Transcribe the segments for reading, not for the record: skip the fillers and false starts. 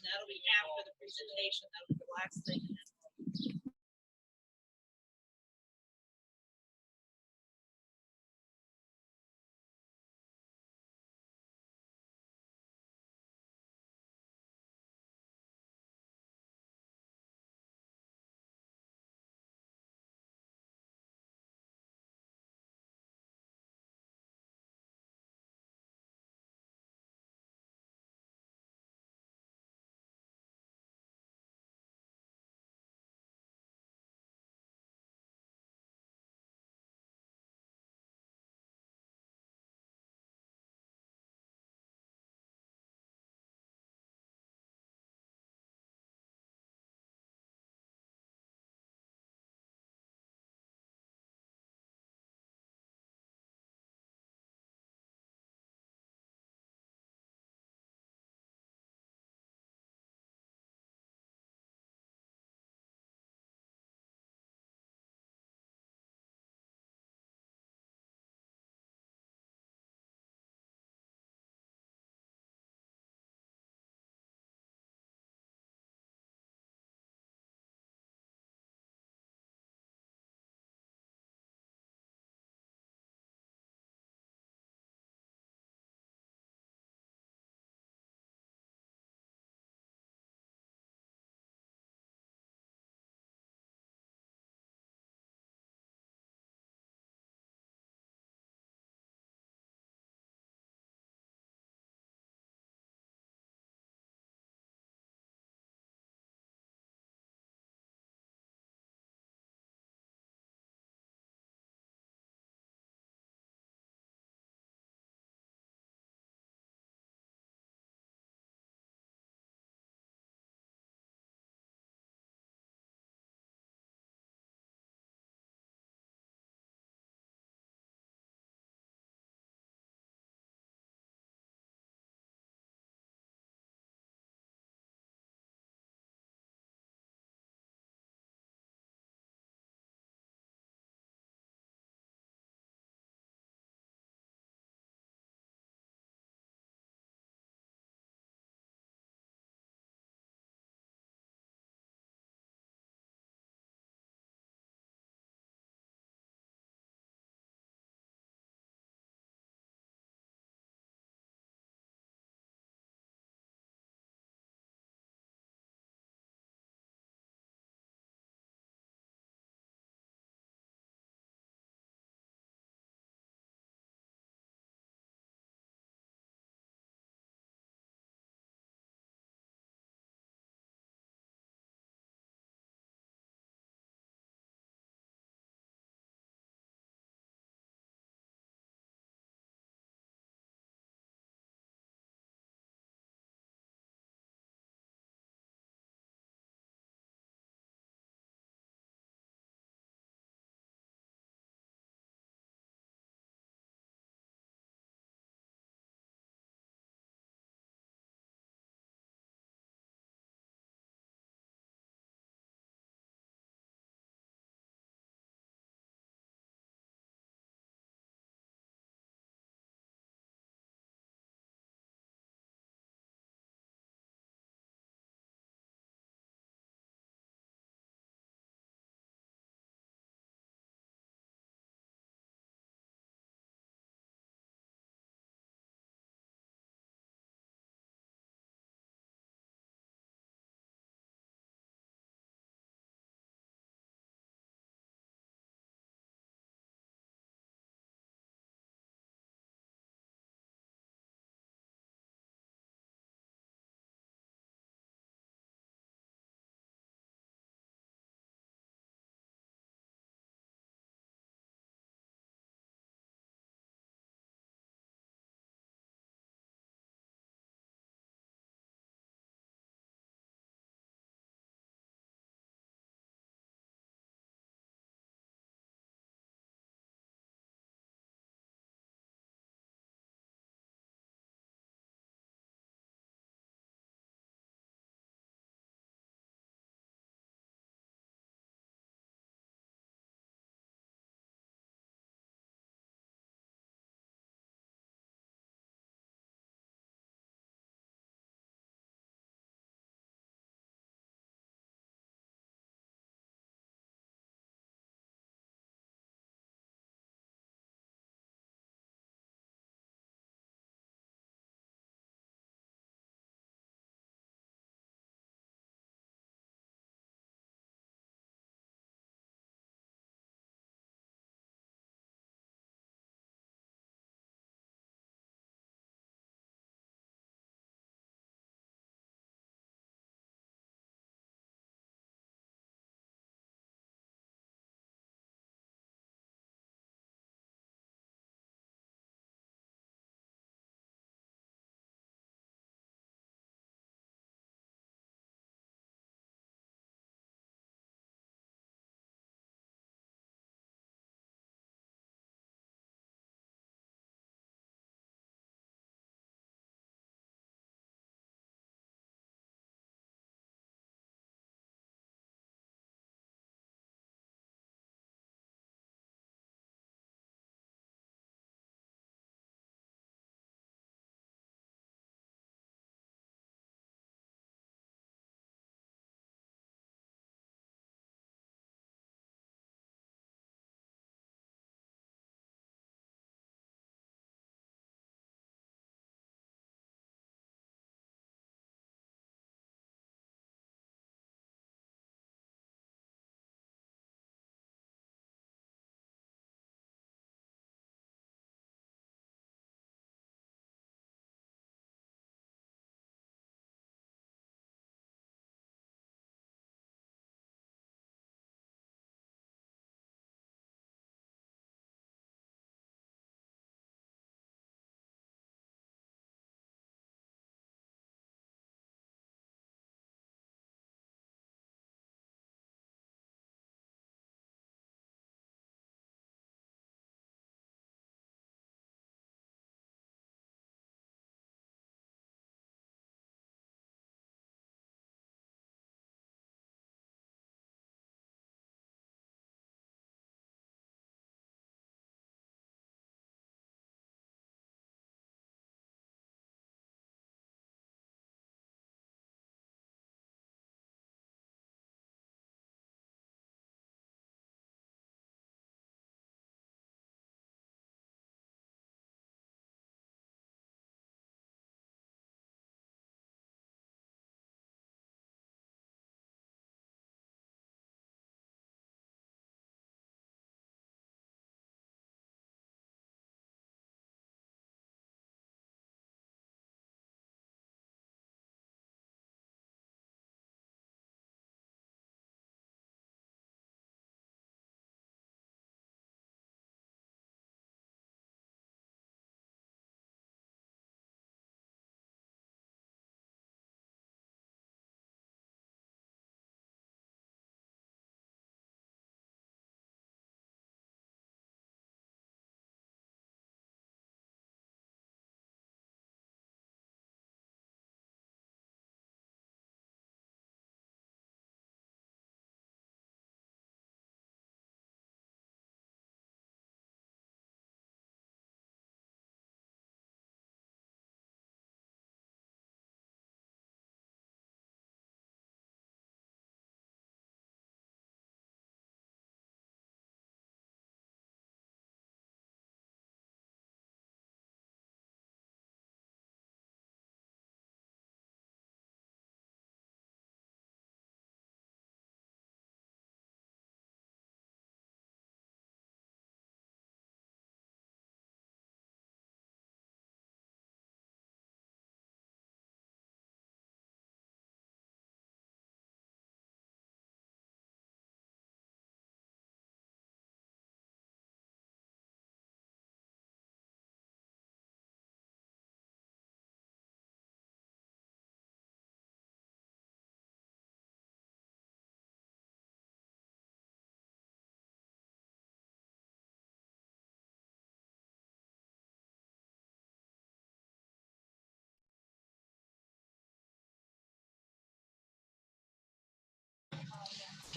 That'll be after the presentation. That'll be the last thing. And then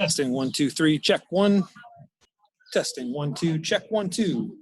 Testing 1, 2, 3, check 1. Testing 1, 2, check 1, 2.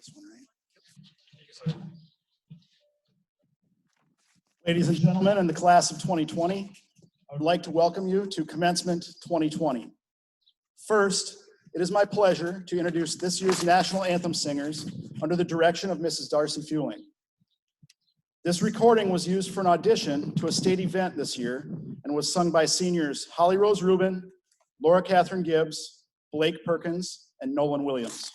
This one, right? Ladies and gentlemen, in the class of 2020, I would like to welcome you to Commencement 2020. First, it is my pleasure to introduce this year's National Anthem singers under the direction of Mrs. Darcy Fueling. This recording was used for an audition to a state event this year and was sung by seniors Holly Rose Rubin, Laura Catherine Gibbs, Blake Perkins, and Nolan Williams.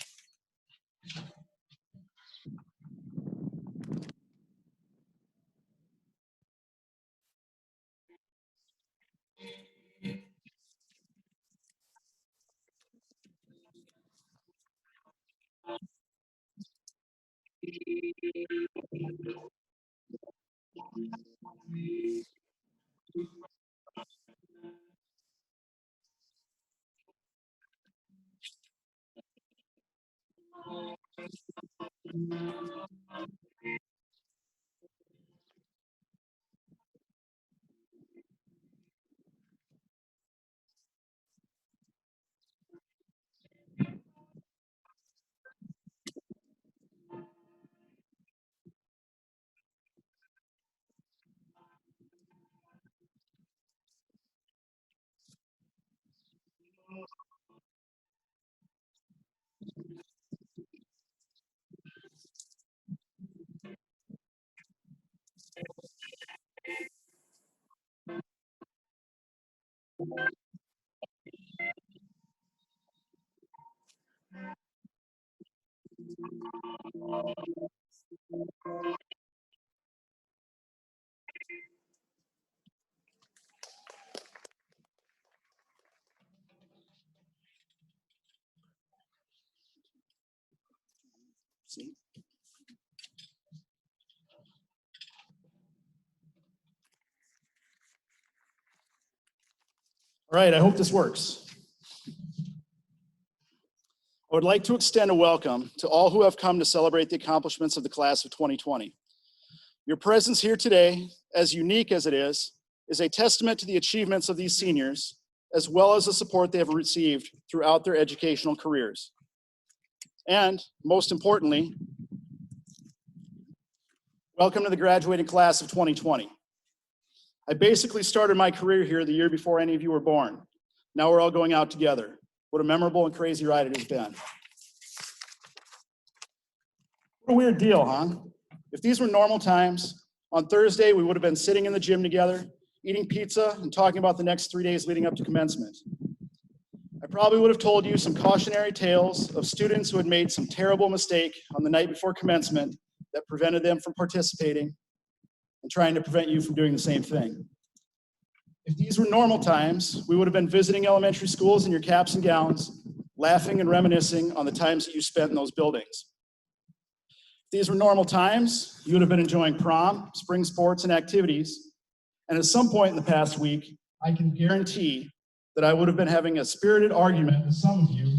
See? All right, I hope this works. I would like to extend a welcome to all who have come to celebrate the accomplishments of the class of 2020. Your presence here today, as unique as it is a testament to the achievements of these seniors, as well as the support they have received throughout their educational careers. And most importantly, welcome to the graduating class of 2020. I basically started my career here the year before any of you were born. Now we're all going out together. What a memorable and crazy ride it has been. What a weird deal, huh? If these were normal times, on Thursday we would have been sitting in the gym together, eating pizza and talking about the next 3 days leading up to commencement. I probably would have told you some cautionary tales of students who had made some terrible mistake on the night before commencement that prevented them from participating and trying to prevent you from doing the same thing. If these were normal times, we would have been visiting elementary schools in your caps and gowns, laughing and reminiscing on the times that you spent in those buildings. If these were normal times, you would have been enjoying prom, spring sports, and activities. And at some point in the past week, I can guarantee that I would have been having a spirited argument with some of you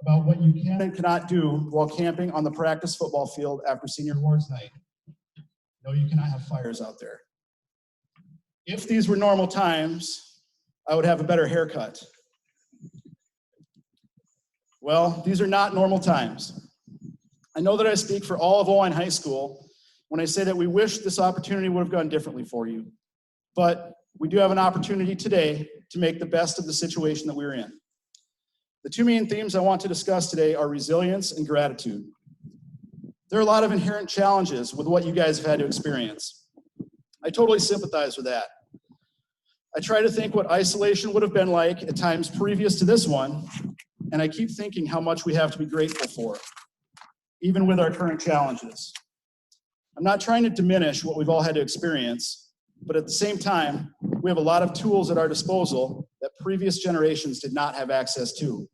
about what you can and cannot do while camping on the practice football field after senior awards night. No, you cannot have fires out there. If these were normal times, I would have a better haircut. Well, these are not normal times. I know that I speak for all of Oelwein High School when I say that we wish this opportunity would have gone differently for you. But we do have an opportunity today to make the best of the situation that we're in. The two main themes I want to discuss today are resilience and gratitude. There are a lot of inherent challenges with what you guys have had to experience. I totally sympathize with that. I try to think what isolation would have been like at times previous to this one, and I keep thinking how much we have to be grateful for, even with our current challenges. I'm not trying to diminish what we've all had to experience, but at the same time, we have a lot of tools at our disposal that previous generations did not have access to.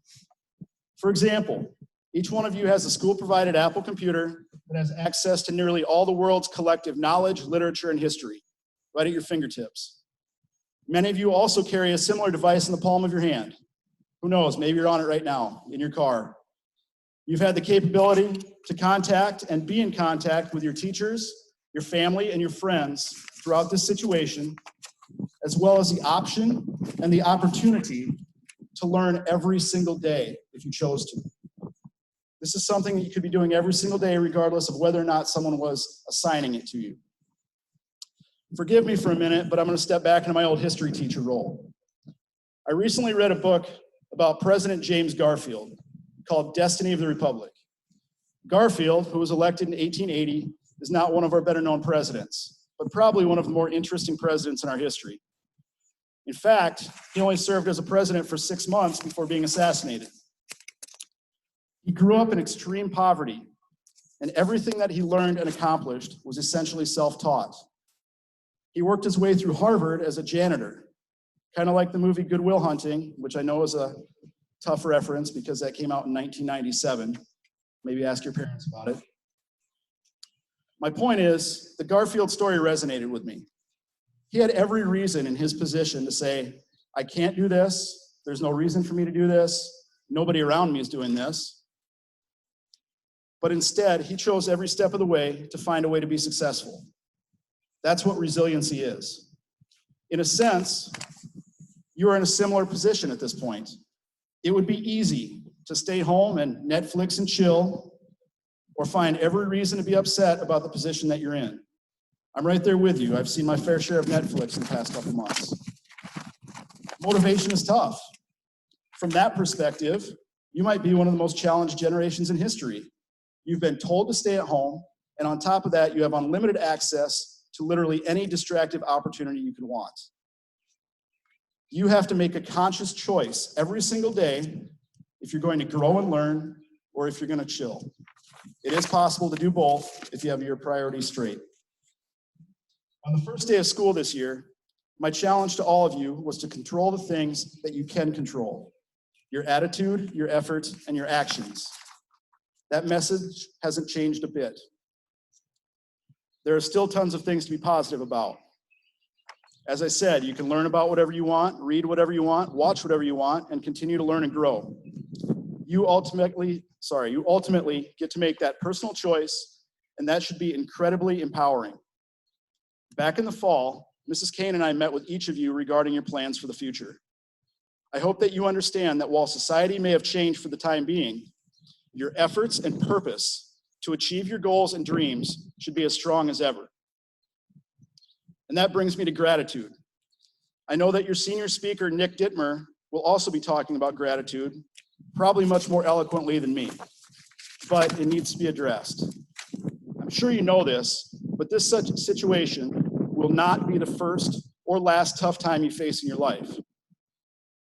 For example, each one of you has a school-provided Apple computer that has access to nearly all the world's collective knowledge, literature, and history, right at your fingertips. Many of you also carry a similar device in the palm of your hand. Who knows, maybe you're on it right now, in your car. You've had the capability to contact and be in contact with your teachers, your family, and your friends throughout this situation, as well as the option and the opportunity to learn every single day if you chose to. This is something that you could be doing every single day, regardless of whether or not someone was assigning it to you. Forgive me for a minute, but I'm going to step back into my old history teacher role. I recently read a book about President James Garfield called Destiny of the Republic. Garfield, who was elected in 1880, is not one of our better known presidents, but probably one of the more interesting presidents in our history. In fact, he only served as a president for 6 months before being assassinated. He grew up in extreme poverty, and everything that he learned and accomplished was essentially self-taught. He worked his way through Harvard as a janitor, kind of like the movie Good Will Hunting, which I know is a tough reference because that came out in 1997. Maybe ask your parents about it. My point is, the Garfield story resonated with me. He had every reason in his position to say, I can't do this, there's no reason for me to do this, nobody around me is doing this. But instead, he chose every step of the way to find a way to be successful. That's what resiliency is. In a sense, you are in a similar position at this point. It would be easy to stay home and Netflix and chill, or find every reason to be upset about the position that you're in. I'm right there with you. I've seen my fair share of Netflix in the past couple months. Motivation is tough. From that perspective, you might be one of the most challenged generations in history. You've been told to stay at home, and on top of that, you have unlimited access to literally any distractive opportunity you can want. You have to make a conscious choice every single day if you're going to grow and learn or if you're going to chill. It is possible to do both if you have your priorities straight. On the first day of school this year, my challenge to all of you was to control the things that you can control: your attitude, your effort, and your actions. That message hasn't changed a bit. There are still tons of things to be positive about. As I said, you can learn about whatever you want, read whatever you want, watch whatever you want, and continue to learn and grow. You ultimately get to make that personal choice, and that should be incredibly empowering. Back in the fall, Mrs. Kane and I met with each of you regarding your plans for the future. I hope that you understand that while society may have changed for the time being, your efforts and purpose to achieve your goals and dreams should be as strong as ever. And that brings me to gratitude. I know that your senior speaker, Nick Dittmer, will also be talking about gratitude, probably much more eloquently than me, but it needs to be addressed. I'm sure you know this, but this such situation will not be the first or last tough time you face in your life.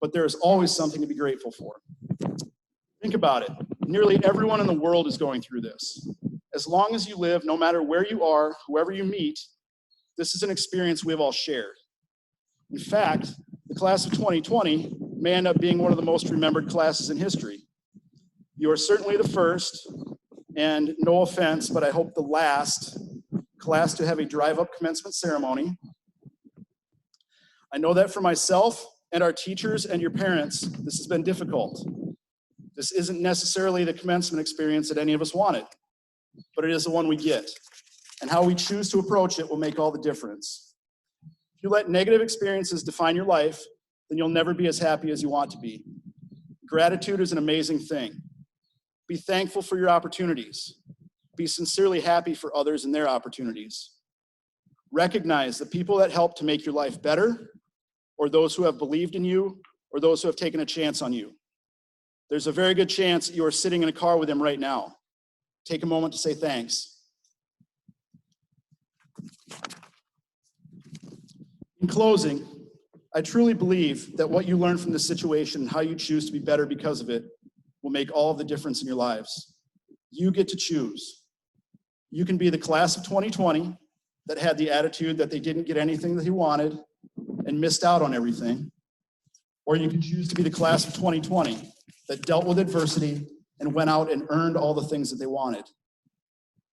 But there is always something to be grateful for. Think about it. Nearly everyone in the world is going through this. As long as you live, no matter where you are, whoever you meet, this is an experience we have all shared. In fact, the class of 2020 may end up being one of the most remembered classes in history. You are certainly the first, and no offense, but I hope the last class to have a drive-up commencement ceremony. I know that for myself and our teachers and your parents, this has been difficult. This isn't necessarily the commencement experience that any of us wanted, but it is the one we get. And how we choose to approach it will make all the difference. If you let negative experiences define your life, then you'll never be as happy as you want to be. Gratitude is an amazing thing. Be thankful for your opportunities. Be sincerely happy for others and their opportunities. Recognize the people that help to make your life better, or those who have believed in you, or those who have taken a chance on you. There's a very good chance that you are sitting in a car with them right now. Take a moment to say thanks. In closing, I truly believe that what you learn from this situation and how you choose to be better because of it will make all of the difference in your lives. You get to choose. You can be the class of 2020 that had the attitude that they didn't get anything that they wanted and missed out on everything. Or you can choose to be the class of 2020 that dealt with adversity and went out and earned all the things that they wanted.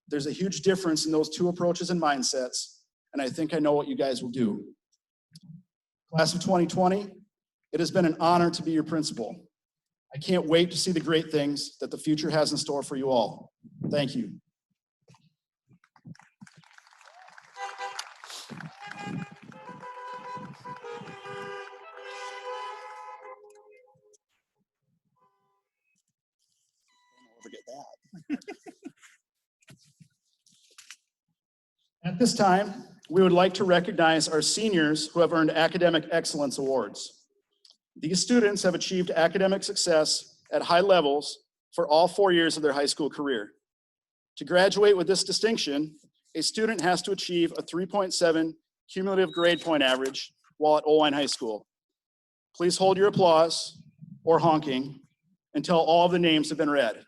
There's a huge difference in those two approaches and mindsets, and I think I know what you guys will do. Class of 2020, it has been an honor to be your principal. I can't wait to see the great things that the future has in store for you all. Thank you. Forget that. At this time, we would like to recognize our seniors who have earned academic excellence awards. These students have achieved academic success at high levels for all 4 years of their high school career. To graduate with this distinction, a student has to achieve a 3.7 cumulative grade point average while at Oelwein High School. Please hold your applause or honking until all of the names have been read.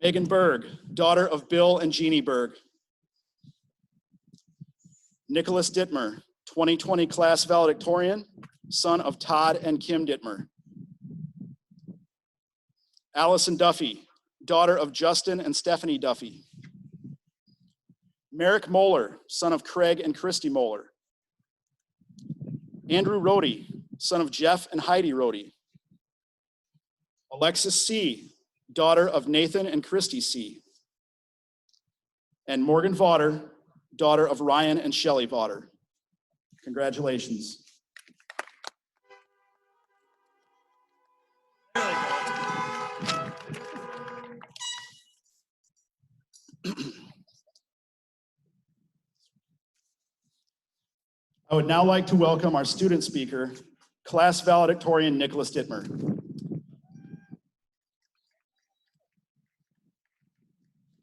Megan Berg, daughter of Bill and Jeannie Berg. Nicholas Dittmer, 2020 class valedictorian, son of Todd and Kim Dittmer. Allison Duffy, daughter of Justin and Stephanie Duffy. Merrick Moeller, son of Craig and Christy Moeller. Andrew Rohde, son of Jeff and Heidi Rohde. Alexis C., daughter of Nathan and Christy C. And Morgan Vaughter, daughter of Ryan and Shelley Vaughter. Congratulations. I would now like to welcome our student speaker, class valedictorian Nicholas Dittmer.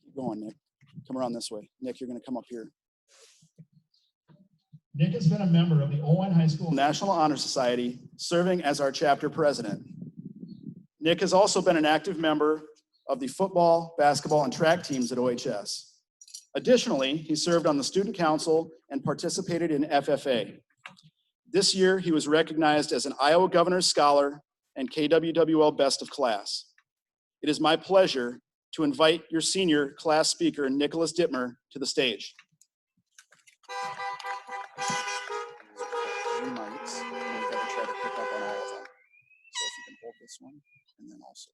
Keep going, Nick. Come around this way. Nick, you're going to come up here. Nick has been a member of the Oelwein High School National Honor Society, serving as our chapter president. Nick has also been an active member of the football, basketball, and track teams at OHS. Additionally, he served on the student council and participated in FFA. This year, he was recognized as an Iowa Governor's Scholar and KWWL Best of Class. It is my pleasure to invite your senior class speaker, Nicholas Dittmer, to the stage. Three mics, and we've got to try to pick up on all of them. So if you can hold this one, and then also.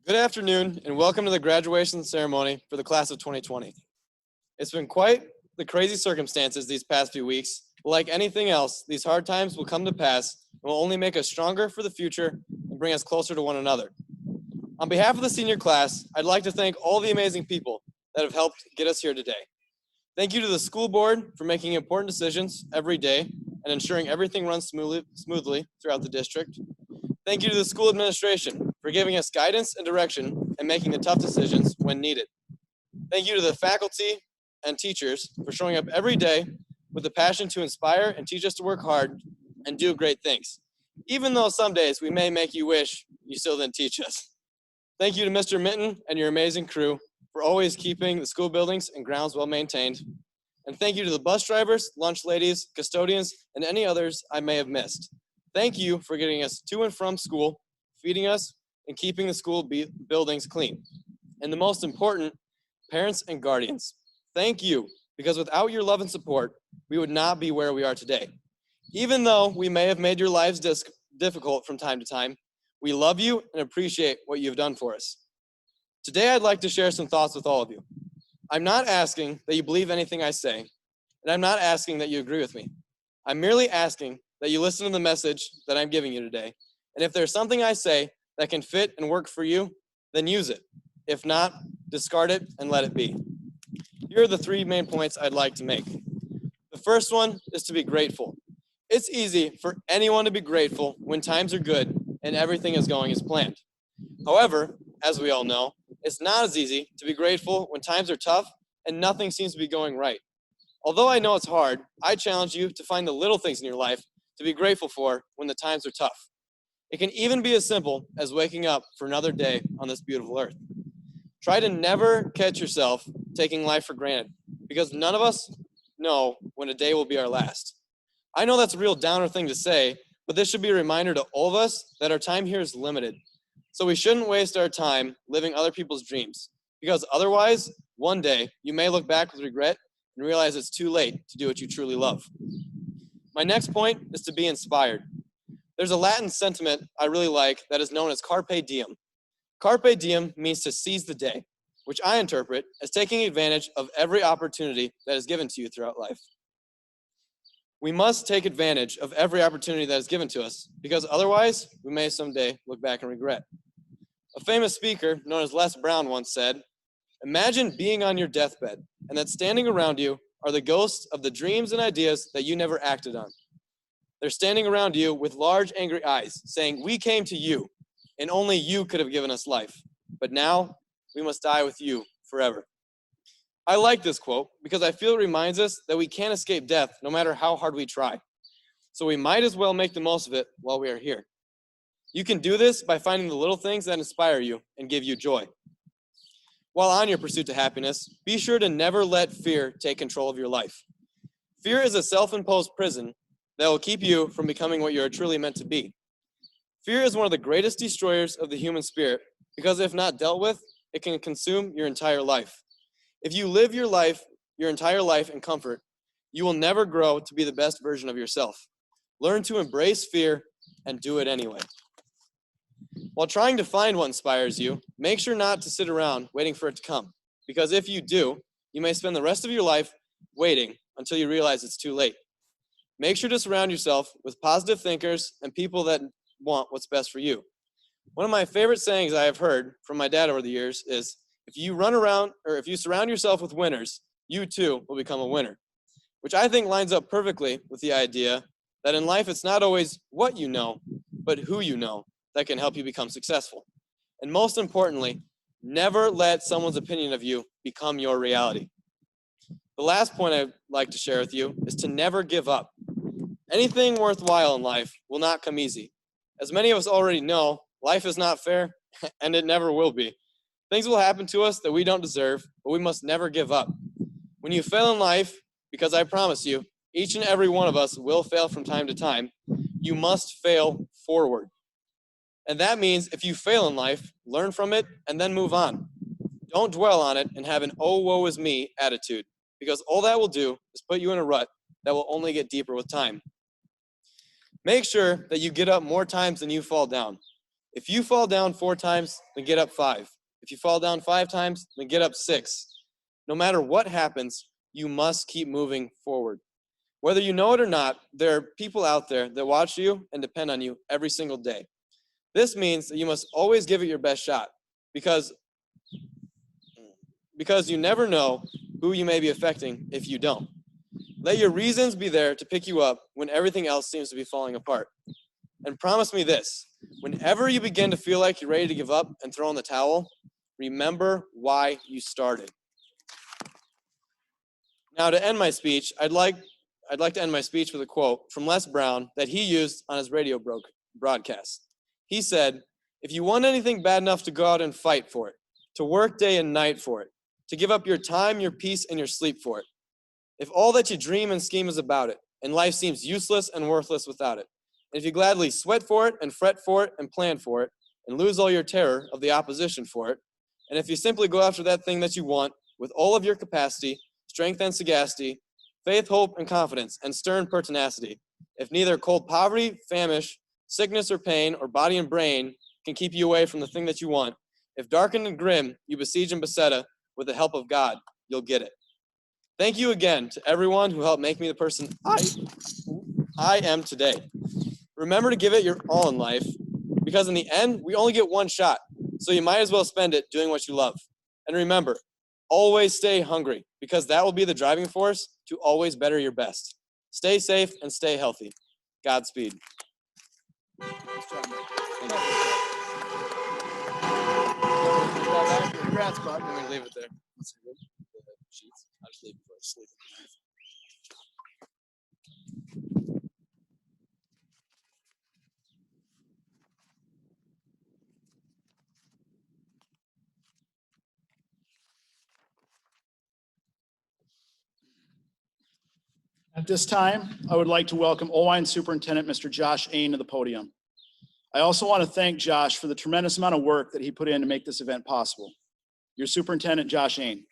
Good afternoon and welcome to the graduation ceremony for the class of 2020. It's been quite the crazy circumstances these past few weeks, but like anything else, these hard times will come to pass and will only make us stronger for the future and bring us closer to one another. On behalf of the senior class, I'd like to thank all the amazing people that have helped get us here today. Thank you to the school board for making important decisions every day and ensuring everything runs smoothly throughout the district. Thank you to the school administration for giving us guidance and direction and making the tough decisions when needed. Thank you to the faculty and teachers for showing up every day with the passion to inspire and teach us to work hard and do great things, even though some days we may make you wish you still didn't teach us. Thank you to Mr. Minton and your amazing crew for always keeping the school buildings and grounds well maintained. And thank you to the bus drivers, lunch ladies, custodians, and any others I may have missed. Thank you for getting us to and from school, feeding us, and keeping the school buildings clean. And the most important, parents and guardians, thank you, because without your love and support, we would not be where we are today. Even though we may have made your lives difficult from time to time, we love you and appreciate what you've done for us. Today, I'd like to share some thoughts with all of you. I'm not asking that you believe anything I say, and I'm not asking that you agree with me. I'm merely asking that you listen to the message that I'm giving you today. And if there's something I say that can fit and work for you, then use it. If not, discard it and let it be. Here are the three main points I'd like to make. The first one is to be grateful. It's easy for anyone to be grateful when times are good and everything is going as planned. However, as we all know, it's not as easy to be grateful when times are tough and nothing seems to be going right. Although I know it's hard, I challenge you to find the little things in your life to be grateful for when the times are tough. It can even be as simple as waking up for another day on this beautiful earth. Try to never catch yourself taking life for granted, because none of us know when a day will be our last. I know that's a real downer thing to say, but this should be a reminder to all of us that our time here is limited. So we shouldn't waste our time living other people's dreams, because otherwise, one day, you may look back with regret and realize it's too late to do what you truly love. My next point is to be inspired. There's a Latin sentiment I really like that is known as Carpe Diem. Carpe Diem means to seize the day, which I interpret as taking advantage of every opportunity that is given to you throughout life. We must take advantage of every opportunity that is given to us, because otherwise we may someday look back and regret. A famous speaker known as Les Brown once said, "Imagine being on your deathbed and that standing around you are the ghosts of the dreams and ideas that you never acted on. They're standing around you with large angry eyes saying, 'We came to you and only you could have given us life. But now we must die with you forever.'" I like this quote because I feel it reminds us that we can't escape death no matter how hard we try. So we might as well make the most of it while we are here. You can do this by finding the little things that inspire you and give you joy. While on your pursuit to happiness, be sure to never let fear take control of your life. Fear is a self-imposed prison that will keep you from becoming what you are truly meant to be. Fear is one of the greatest destroyers of the human spirit because if not dealt with, it can consume your entire life. If you live your entire life in comfort, you will never grow to be the best version of yourself. Learn to embrace fear and do it anyway. While trying to find what inspires you, make sure not to sit around waiting for it to come, because if you do, you may spend the rest of your life waiting until you realize it's too late. Make sure to surround yourself with positive thinkers and people that want what's best for you. One of my favorite sayings I have heard from my dad over the years is, if you surround yourself with winners, you too will become a winner. which I think lines up perfectly with the idea that in life it's not always what you know, but who you know that can help you become successful. And most importantly, never let someone's opinion of you become your reality. The last point I'd like to share with you is to never give up. Anything worthwhile in life will not come easy. As many of us already know, life is not fair, and it never will be. Things will happen to us that we don't deserve, but we must never give up. When you fail in life, because I promise you, each and every one of us will fail from time to time, you must fail forward. And that means if you fail in life, learn from it and then move on. Don't dwell on it and have an "oh, woe is me" attitude, because all that will do is put you in a rut that will only get deeper with time. Make sure that you get up more times than you fall down. If you fall down 4 times, then get up 5. If you fall down 5 times, then get up 6. No matter what happens, you must keep moving forward. Whether you know it or not, there are people out there that watch you and depend on you every single day. This means that you must always give it your best shot, because you never know who you may be affecting if you don't. Let your reasons be there to pick you up when everything else seems to be falling apart. And promise me this, whenever you begin to feel like you're ready to give up and throw in the towel, remember why you started. Now, to end my speech, I'd like to end my speech with a quote from Les Brown that he used on his radio broadcast. He said, "If you want anything bad enough to go out and fight for it, to work day and night for it, to give up your time, your peace, and your sleep for it, if all that you dream and scheme is about it, and life seems useless and worthless without it, and if you gladly sweat for it and fret for it and plan for it, and lose all your terror of the opposition for it, and if you simply go after that thing that you want with all of your capacity, strength and sagacity, faith, hope, and confidence, and stern pertinacity, if neither cold poverty, famish, sickness or pain, or body and brain can keep you away from the thing that you want, if darkened and grim you besiege and beset it, with the help of God, you'll get it." Thank you again to everyone who helped make me the person I am today. Remember to give it your all in life, because in the end, we only get one shot, so you might as well spend it doing what you love. And remember, always stay hungry, because that will be the driving force to always better your best. Stay safe and stay healthy. Godspeed. Congrats, bud. I'm gonna leave it there. That's good. The sheets. I'll just leave it before I sleep. At this time, I would like to welcome Oelwein Superintendent Mr. Josh Ain to the podium. I also want to thank Josh for the tremendous amount of work that he put in to make this event possible. Your Superintendent, Josh Ain.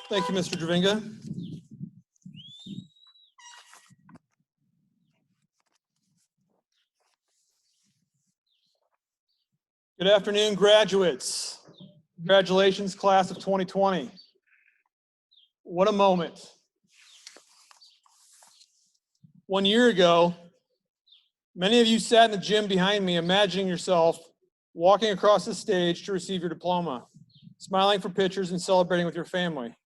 Thank you, Mr. Dravinga. Good afternoon, graduates. Congratulations, class of 2020. What a moment. 1 year ago, many of you sat in the gym behind me, imagining yourself walking across the stage to receive your diploma, smiling for pictures and celebrating with your family.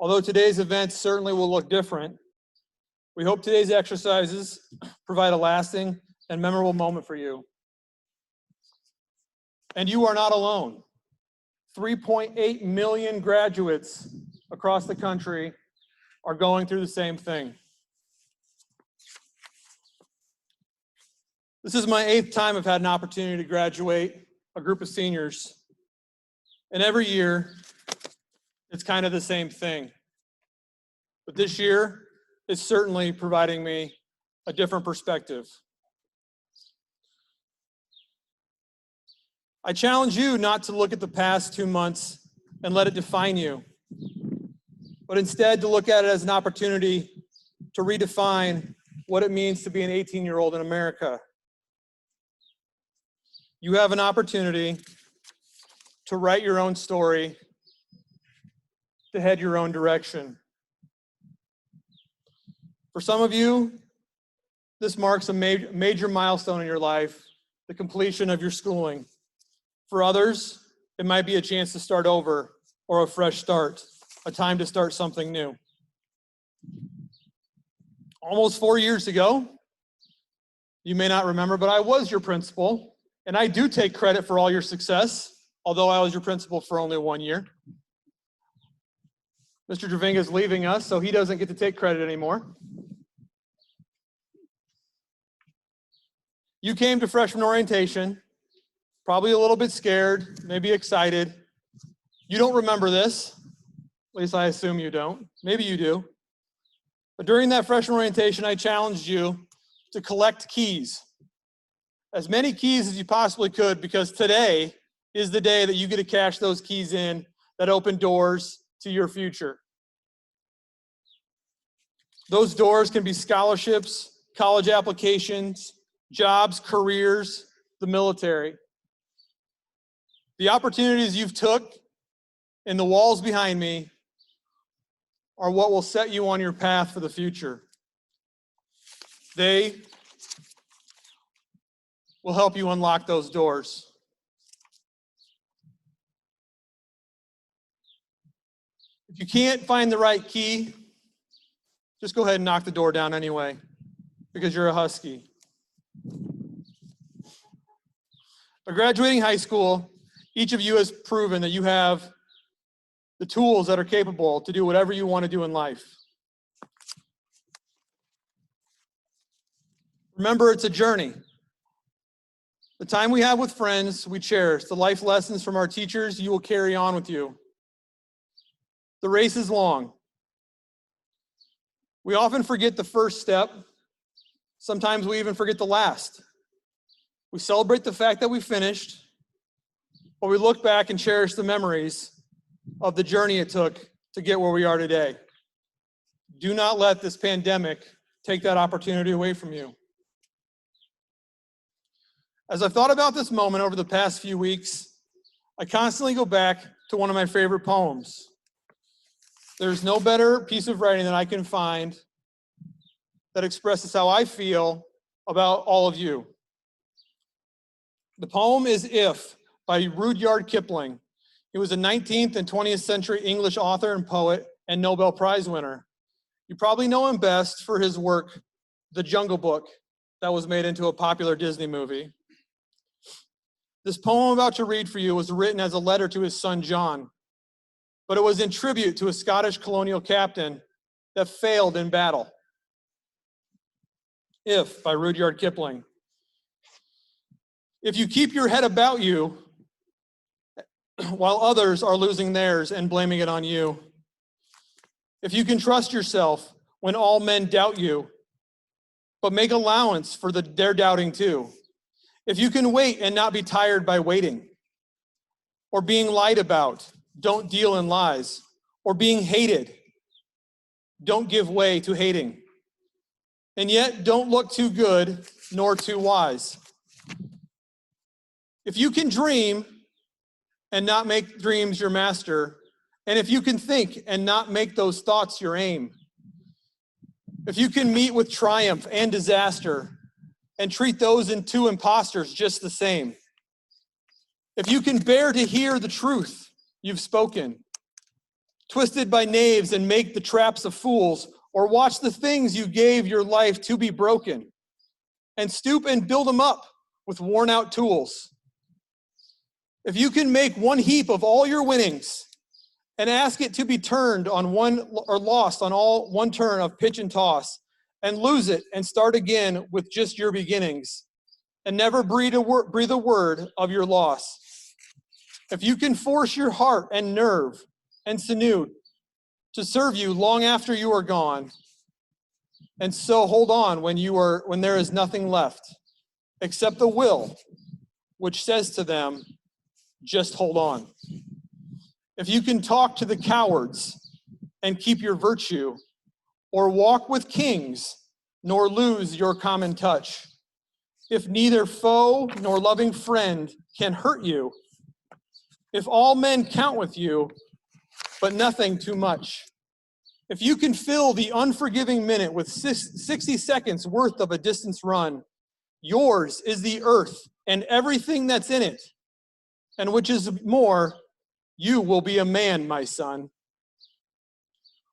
Although today's event certainly will look different, we hope today's exercises provide a lasting and memorable moment for you. And you are not alone. 3.8 million graduates across the country are going through the same thing. This is my 8th time I've had an opportunity to graduate a group of seniors. And every year, it's kind of the same thing. But this year, it's certainly providing me a different perspective. I challenge you not to look at the past 2 months and let it define you, but instead to look at it as an opportunity to redefine what it means to be an 18-year-old in America. You have an opportunity to write your own story, to head your own direction. For some of you, this marks a major milestone in your life, the completion of your schooling. For others, it might be a chance to start over or a fresh start, a time to start something new. Almost 4 years ago, you may not remember, but I was your principal, and I do take credit for all your success, although I was your principal for only 1 year. Mr. Dravinga is leaving us, so he doesn't get to take credit anymore. You came to freshman orientation, probably a little bit scared, maybe excited. You don't remember this, at least I assume you don't. Maybe you do. But during that freshman orientation, I challenged you to collect keys. As many keys as you possibly could, because today is the day that you get to cash those keys in that open doors to your future. Those doors can be scholarships, college applications, jobs, careers, the military. The opportunities you've took and the walls behind me are what will set you on your path for the future. They will help you unlock those doors. If you can't find the right key, just go ahead and knock the door down anyway, because you're a Husky. By graduating high school, each of you has proven that you have the tools that are capable to do whatever you want to do in life. Remember, it's a journey. The time we have with friends, we cherish. The life lessons from our teachers, you will carry on with you. The race is long. We often forget the first step. Sometimes we even forget the last. We celebrate the fact that we finished, but we look back and cherish the memories of the journey it took to get where we are today. Do not let this pandemic take that opportunity away from you. As I've thought about this moment over the past few weeks, I constantly go back to one of my favorite poems. There's no better piece of writing that I can find that expresses how I feel about all of you. The poem is If by Rudyard Kipling. He was a 19th and 20th century English author and poet and Nobel Prize winner. You probably know him best for his work, The Jungle Book, that was made into a popular Disney movie. This poem I'm about to read for you was written as a letter to his son John, but it was in tribute to a Scottish colonial captain that failed in battle. If by Rudyard Kipling. If you keep your head about you while others are losing theirs and blaming it on you, if you can trust yourself when all men doubt you, but make allowance for their doubting too, if you can wait and not be tired by waiting, or being lied about, don't deal in lies, or being hated, don't give way to hating, and yet don't look too good nor too wise. If you can dream and not make dreams your master, and if you can think and not make those thoughts your aim, if you can meet with triumph and disaster and treat those two imposters just the same, if you can bear to hear the truth you've spoken, twisted by knaves and make the traps of fools, or watch the things you gave your life to be broken, and stoop and build them up with worn out tools, if you can make one heap of all your winnings and ask it to be turned on one or lost on all one turn of pitch and toss, and lose it and start again with just your beginnings, and never breathe a word of your loss. If you can force your heart and nerve and sinew to serve you long after you are gone, and so hold on when there is nothing left except the will which says to them, just hold on. If you can talk to the cowards and keep your virtue, or walk with kings, nor lose your common touch, if neither foe nor loving friend can hurt you, if all men count with you, but nothing too much, if you can fill the unforgiving minute with 60 seconds worth of a distance run, yours is the earth and everything that's in it. and which is more, you will be a man, my son.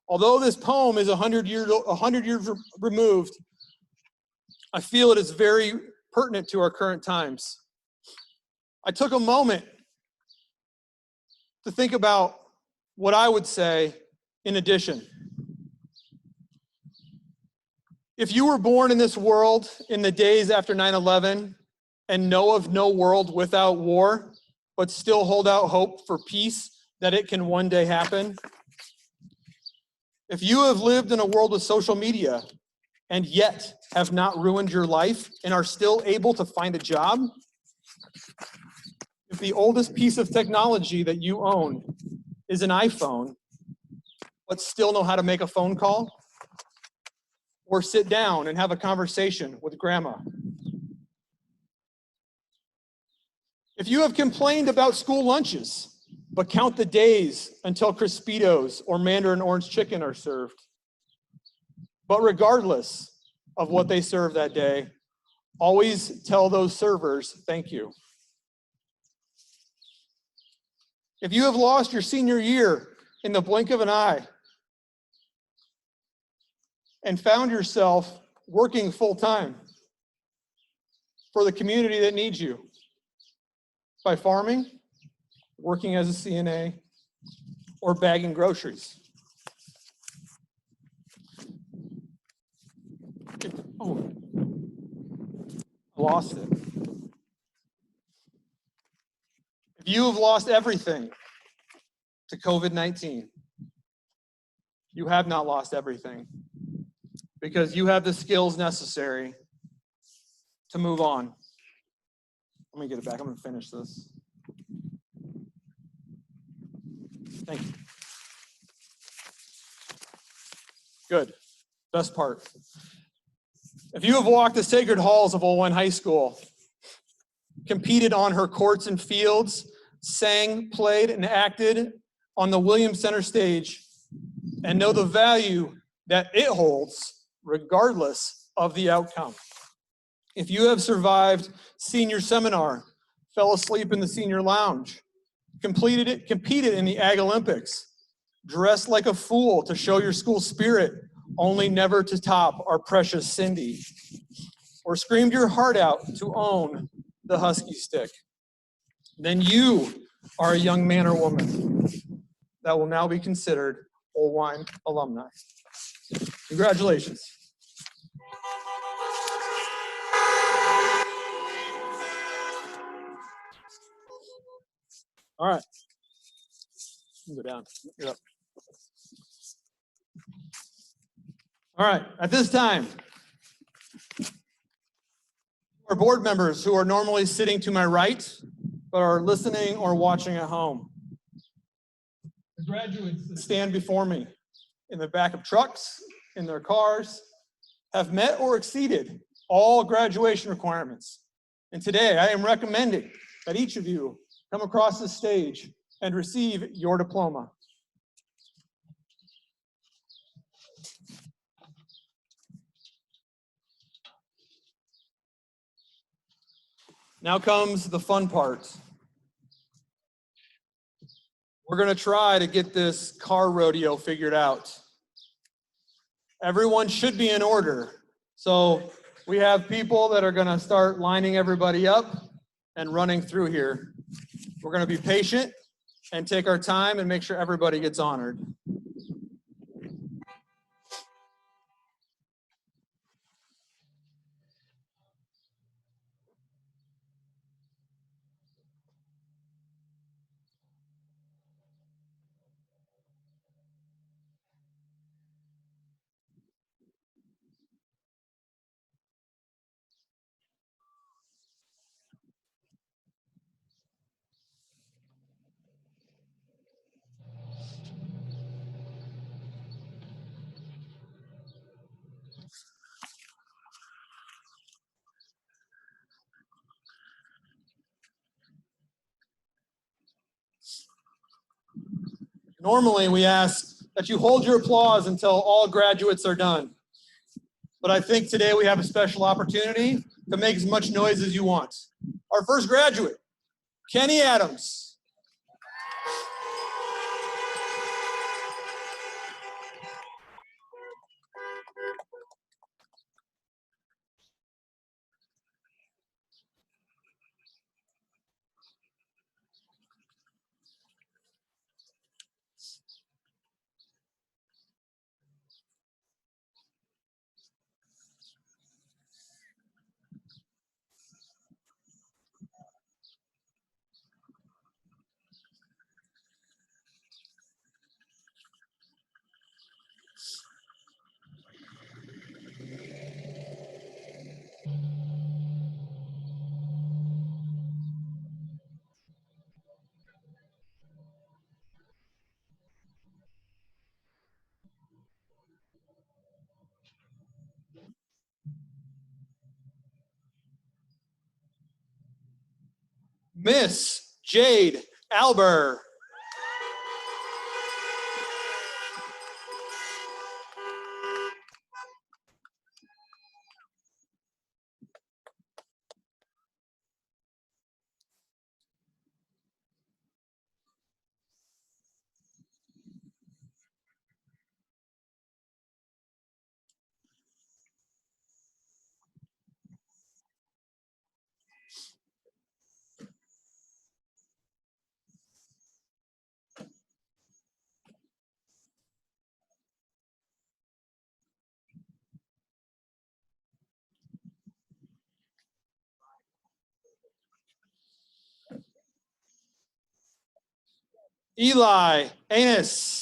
Although this poem is 100 years removed, I feel it is very pertinent to our current times. I took a moment to think about what I would say in addition. If you were born in this world in the days after 9/11 and know of no world without war, but still hold out hope for peace, that it can one day happen. If you have lived in a world with social media and yet have not ruined your life and are still able to find a job, if the oldest piece of technology that you own is an iPhone, but still know how to make a phone call or sit down and have a conversation with grandma. If you have complained about school lunches, but count the days until Crispitos or Mandarin orange chicken are served. But regardless of what they serve that day, always tell those servers, thank you. If you have lost your senior year in the blink of an eye and found yourself working full-time for the community that needs you, by farming, working as a CNA, or bagging groceries. Oh, I lost it. If you have lost everything to COVID-19, you have not lost everything, because you have the skills necessary to move on. Let me get it back. I'm going to finish this. Thank you. Good. Best part. If you have walked the sacred halls of Oelwein High School, competed on her courts and fields, sang, played, and acted on the Williams Center stage, and know the value that it holds regardless of the outcome. If you have survived senior seminar, fell asleep in the senior lounge, competed in the Ag Olympics, dressed like a fool to show your school spirit, only never to top our precious Cindy, or screamed your heart out to own the Husky stick, then you are a young man or woman that will now be considered Oelwein alumni. Congratulations. All right. Go down. You're up. All right. At this time, our board members who are normally sitting to my right, but are listening or watching at home. The graduates that stand before me in the back of trucks, in their cars, have met or exceeded all graduation requirements. And today I am recommending that each of you come across this stage and receive your diploma. Now comes the fun part. We're going to try to get this car rodeo figured out. Everyone should be in order. So we have people that are going to start lining everybody up and running through here. We're going to be patient and take our time and make sure everybody gets honored. Normally, we ask that you hold your applause until all graduates are done. But I think today we have a special opportunity to make as much noise as you want. Our first graduate, Kenny Adams. Miss Jade Alber. Eli Anus.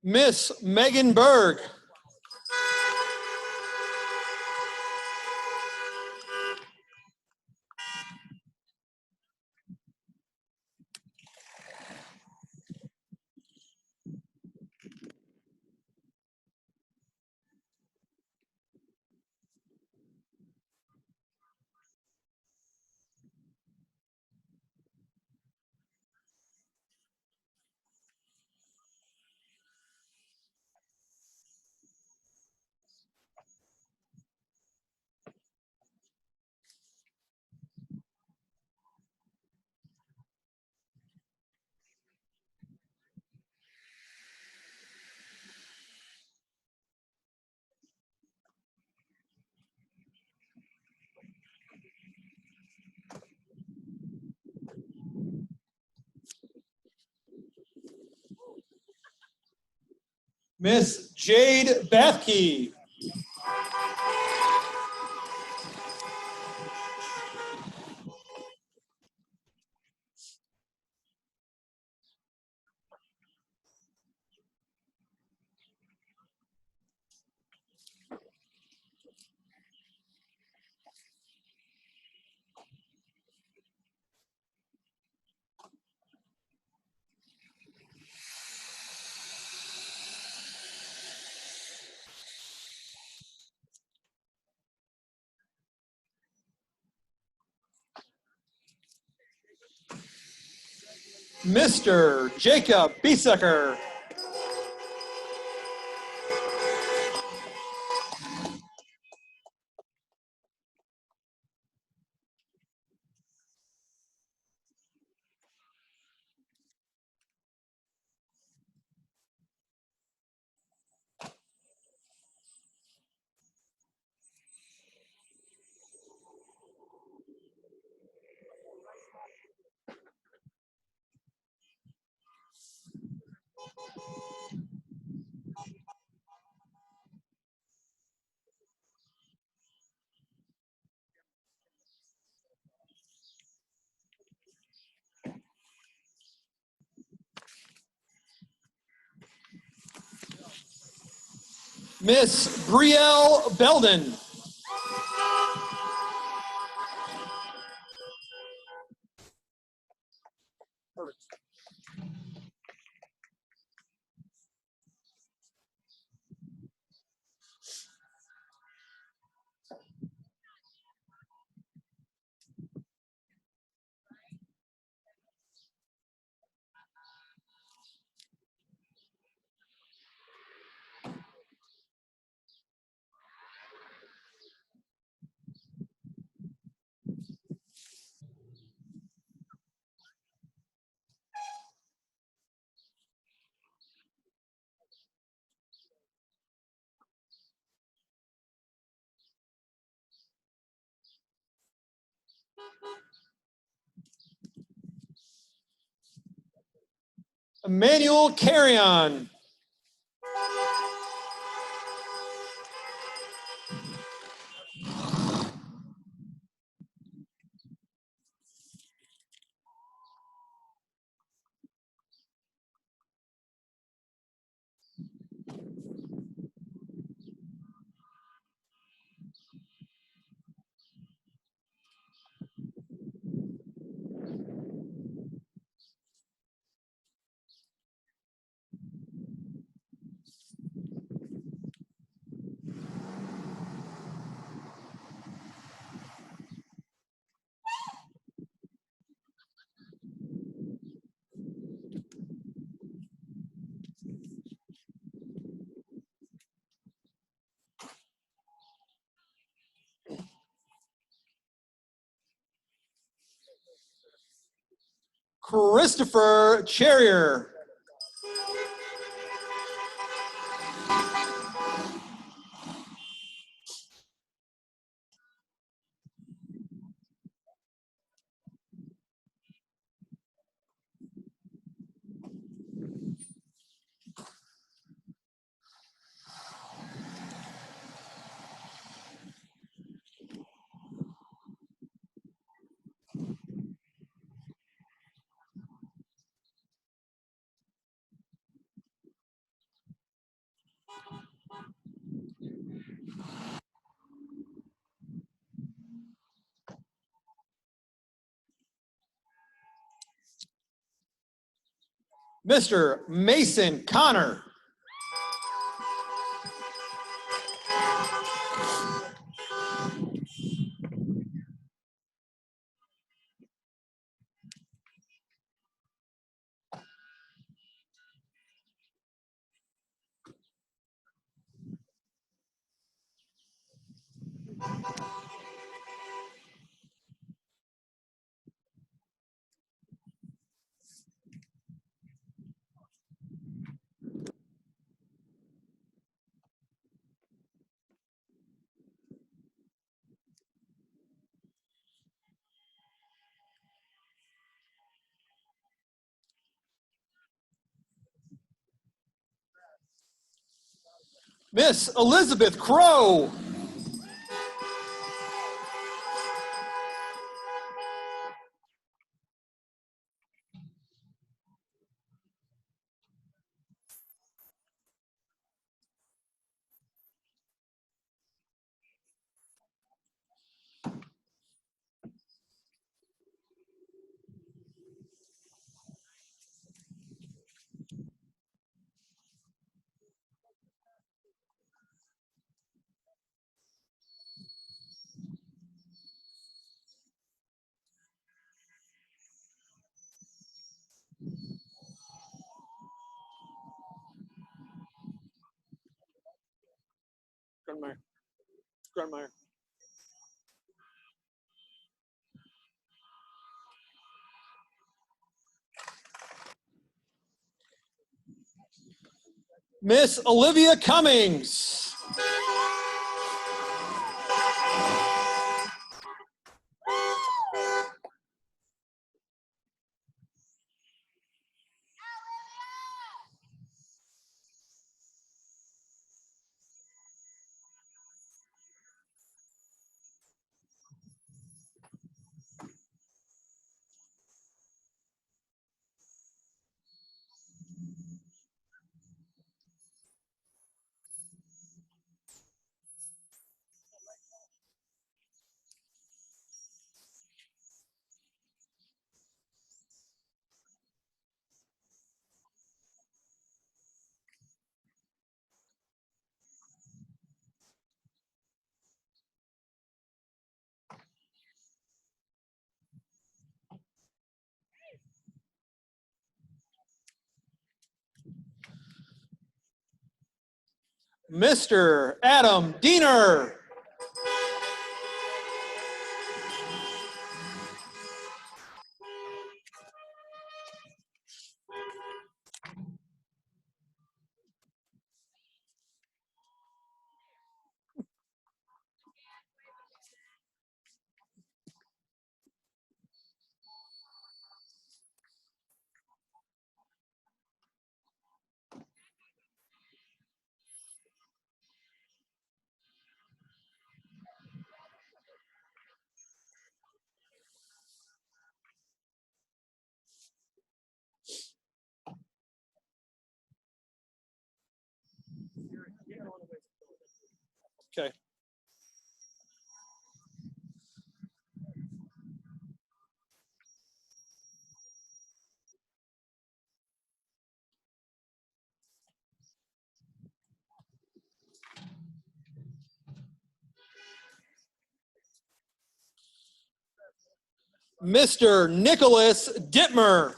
Miss Megan Berg. Miss Jade Bathke. Mr. Jacob Biesecker. Miss Brielle Belden. Emmanuel Carrion. Christopher Cherrier. Mr. Mason Connor. Miss Elizabeth Crow. Grunmeyer. Grunmeyer. Miss Olivia Cummings. Mr. Adam Diener. Okay. Mr. Nicholas Dittmer.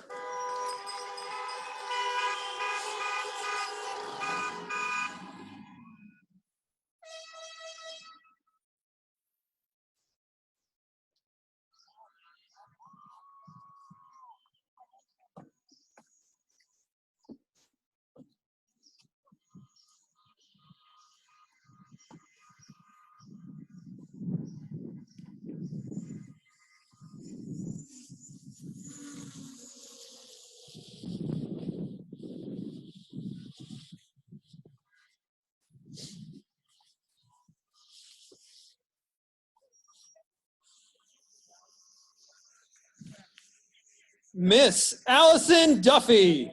Miss Allison Duffy.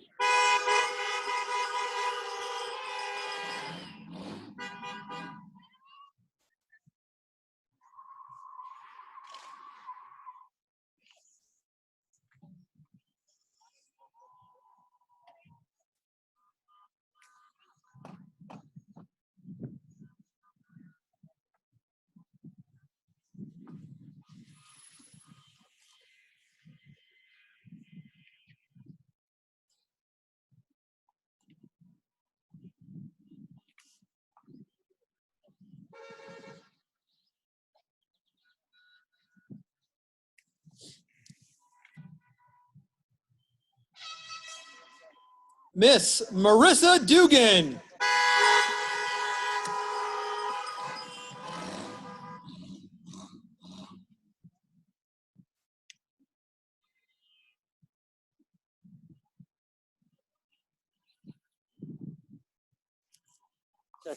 Miss Marissa Dugan. Okay.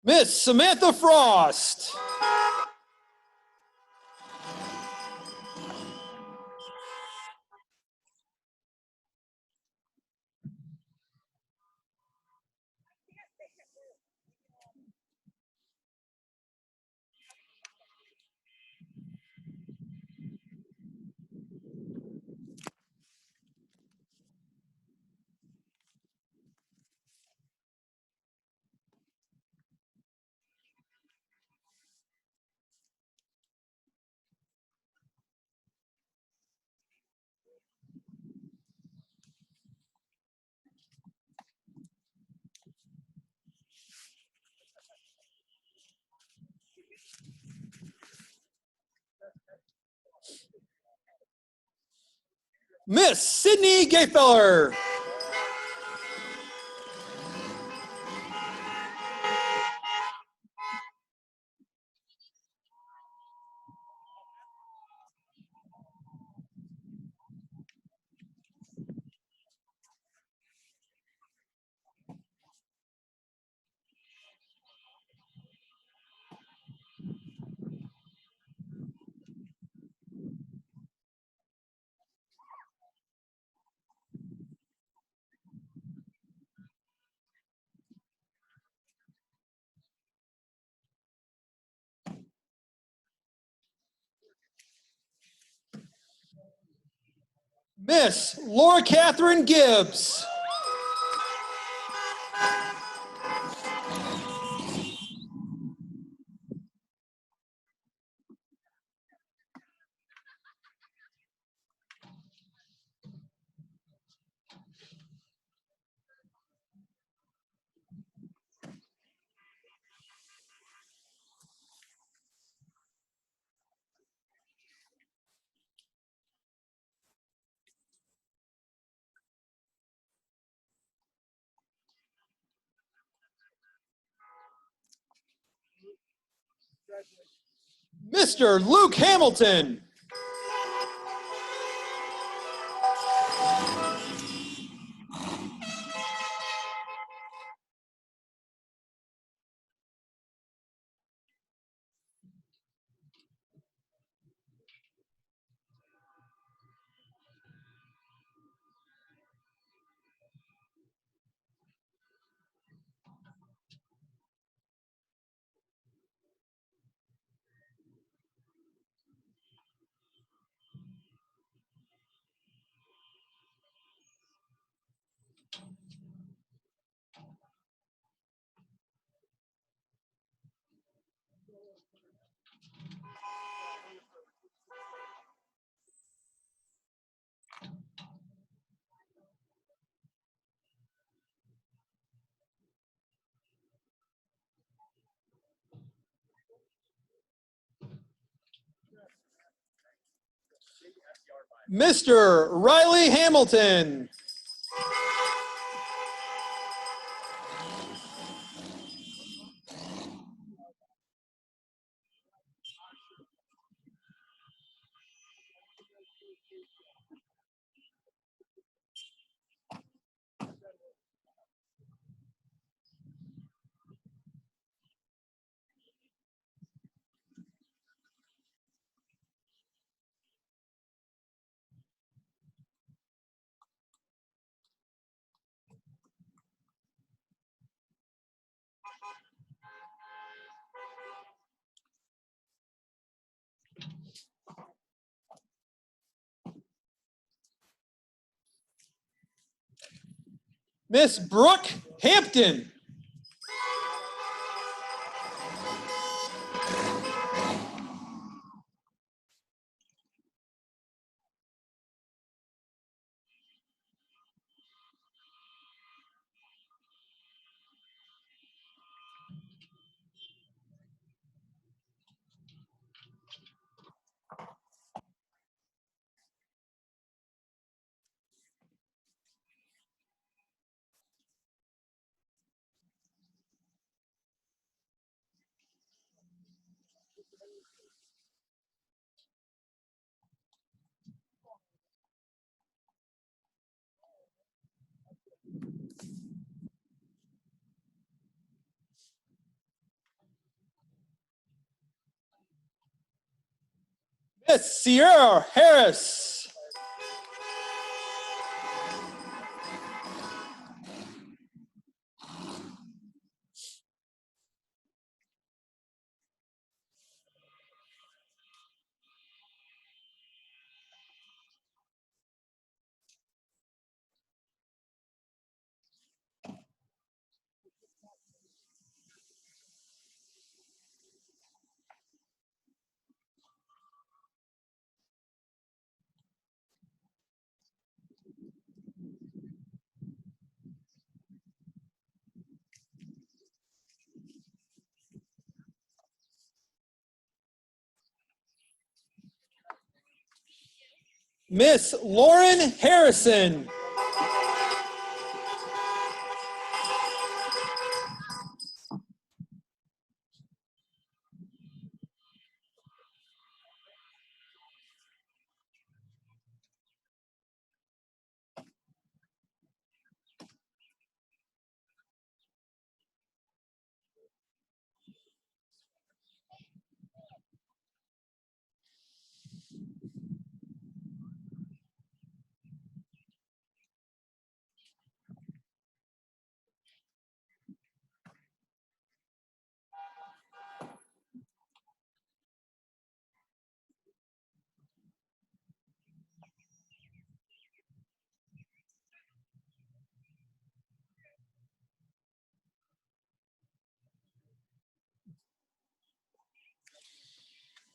Miss Samantha Frost. Miss Sydney Gayfeller. Miss Laura Catherine Gibbs. Mr. Luke Hamilton. Mr. Riley Hamilton. Miss Brooke Hampton. Miss Sierra Harris. Miss Lauren Harrison.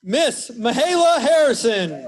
Miss Mahala Harrison.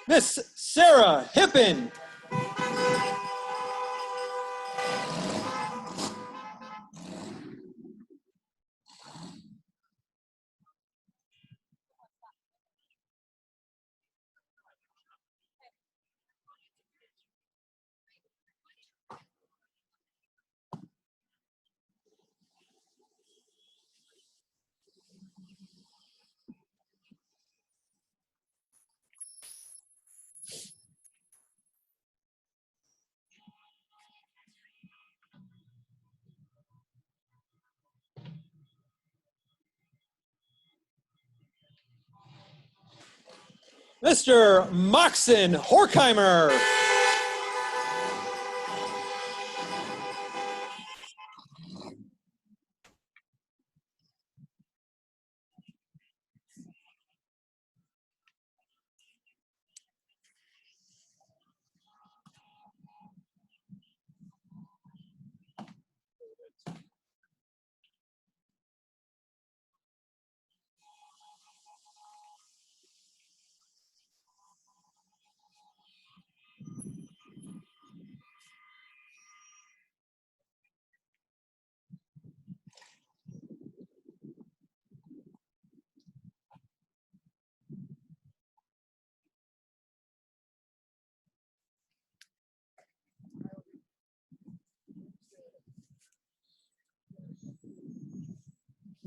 Miss Sarah Hippen. Mr. Moxon Horkheimer.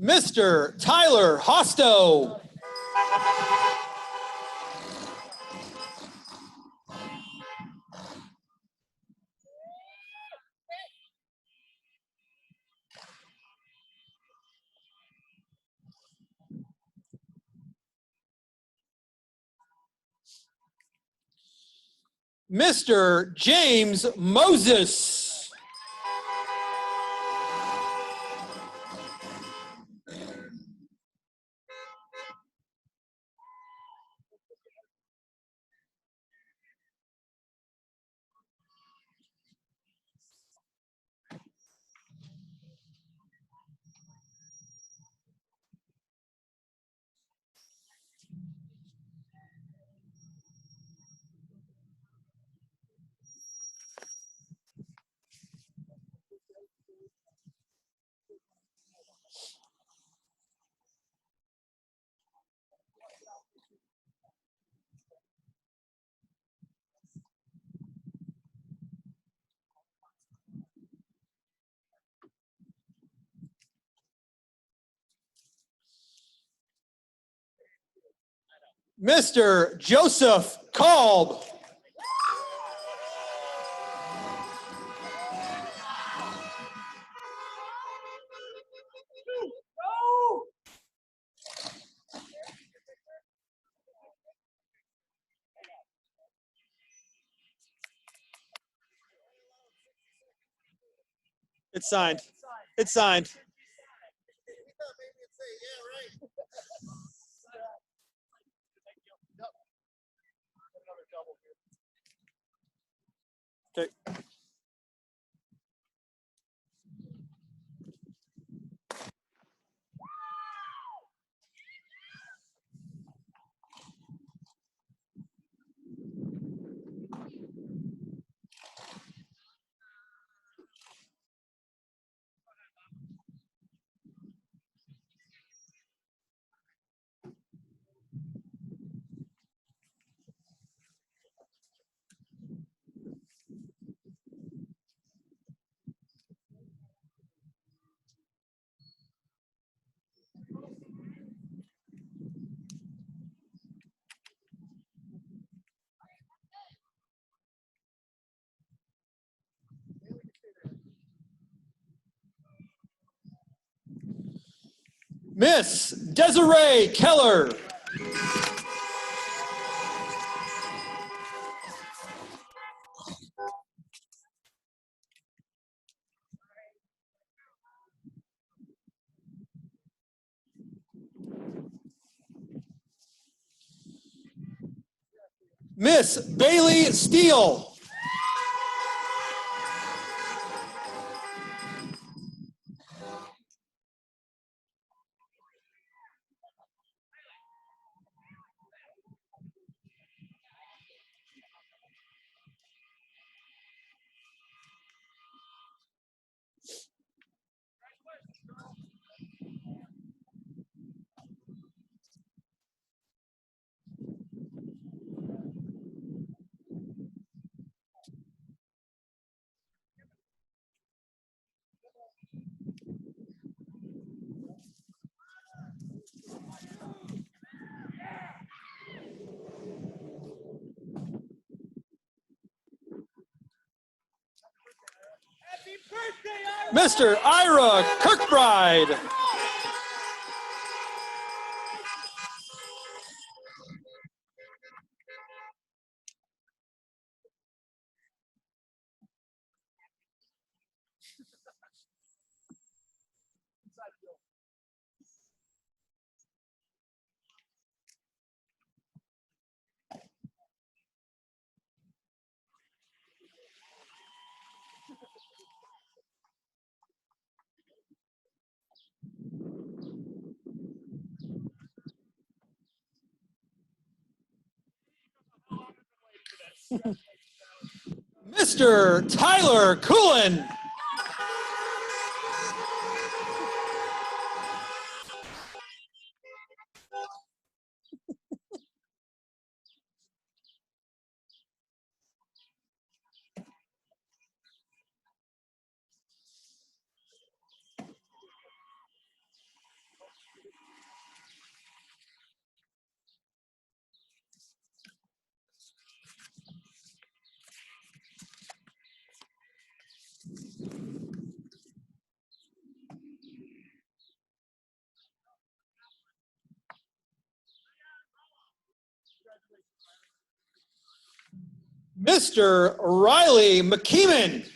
Mr. Tyler Hosto. Mr. James Moses. Mr. Joseph Kolb. It's signed. It's signed. Okay. Miss Desiree Keller. Miss Bailey Steele. Mr. Ira Kirkbride. Mr. Tyler Coolin. Mr. Riley McKeeman.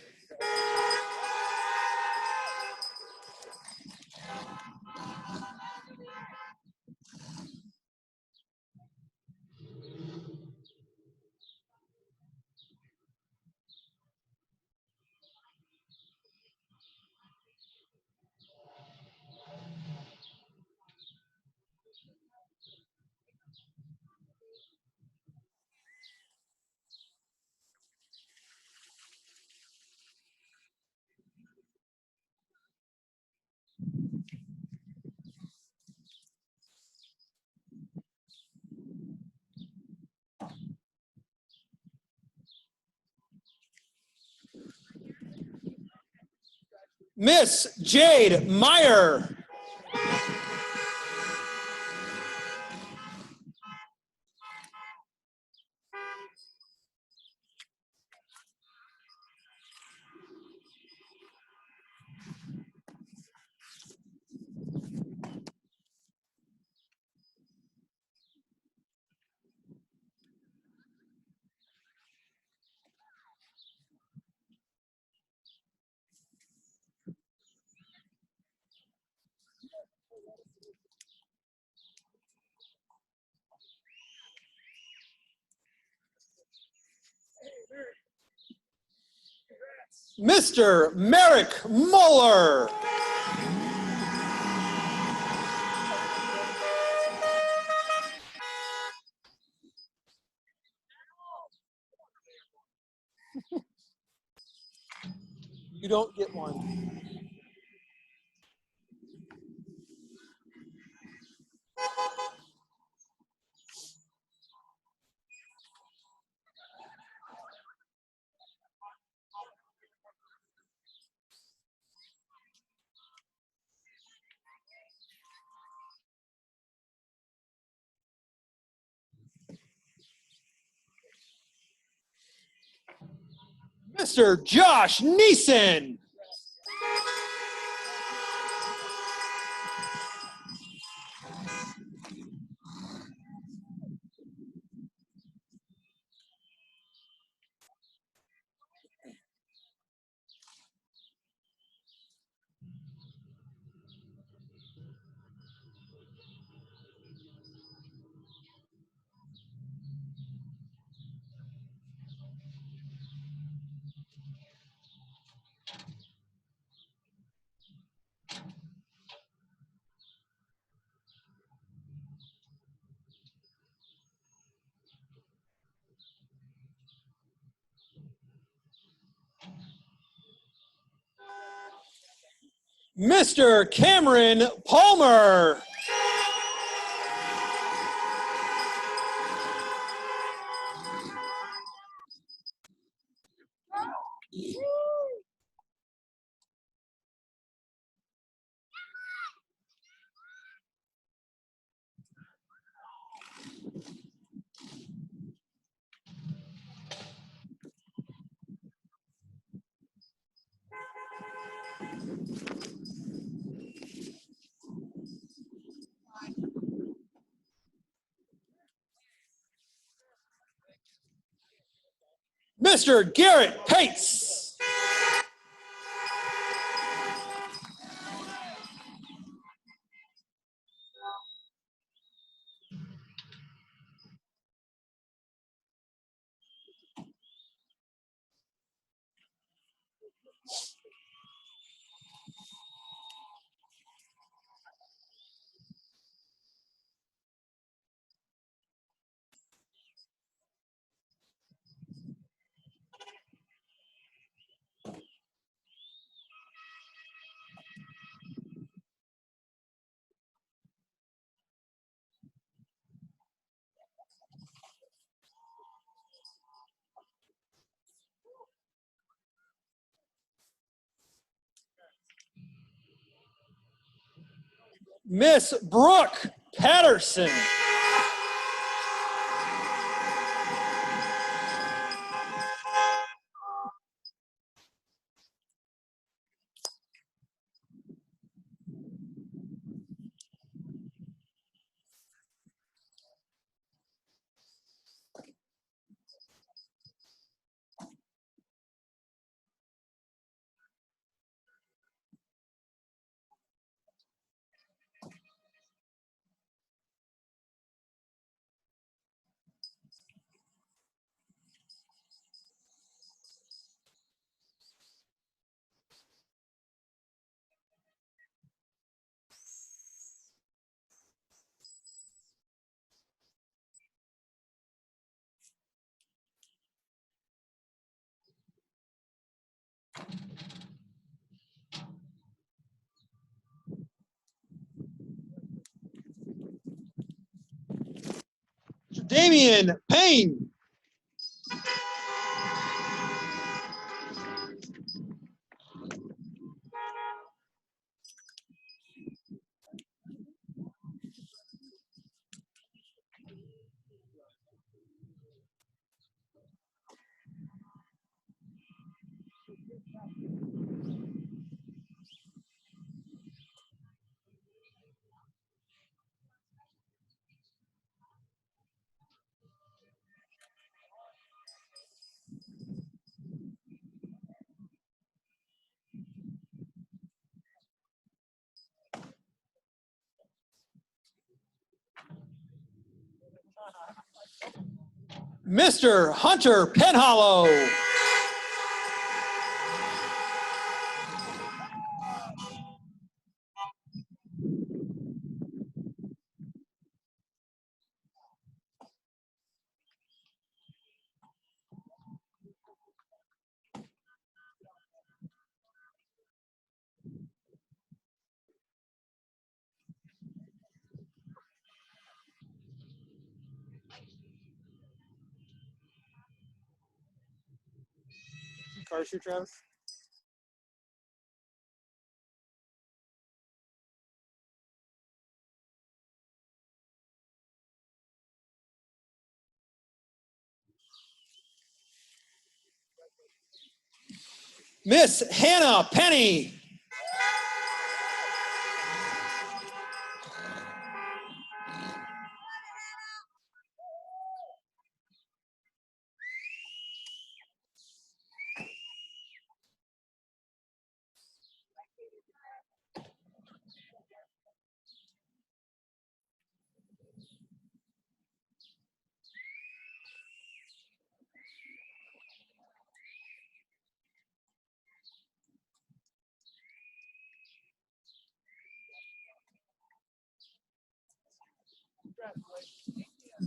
Miss Jade Meyer. Mr. Merrick Muller. You don't get one. Mr. Josh Neeson. Mr. Cameron Palmer. Mr. Garrett Pates. Miss Brooke Patterson. Damian Payne. Mr. Hunter Penhollow. Car shoe, Travis. Miss Hannah Penny.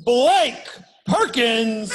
Blake Perkins.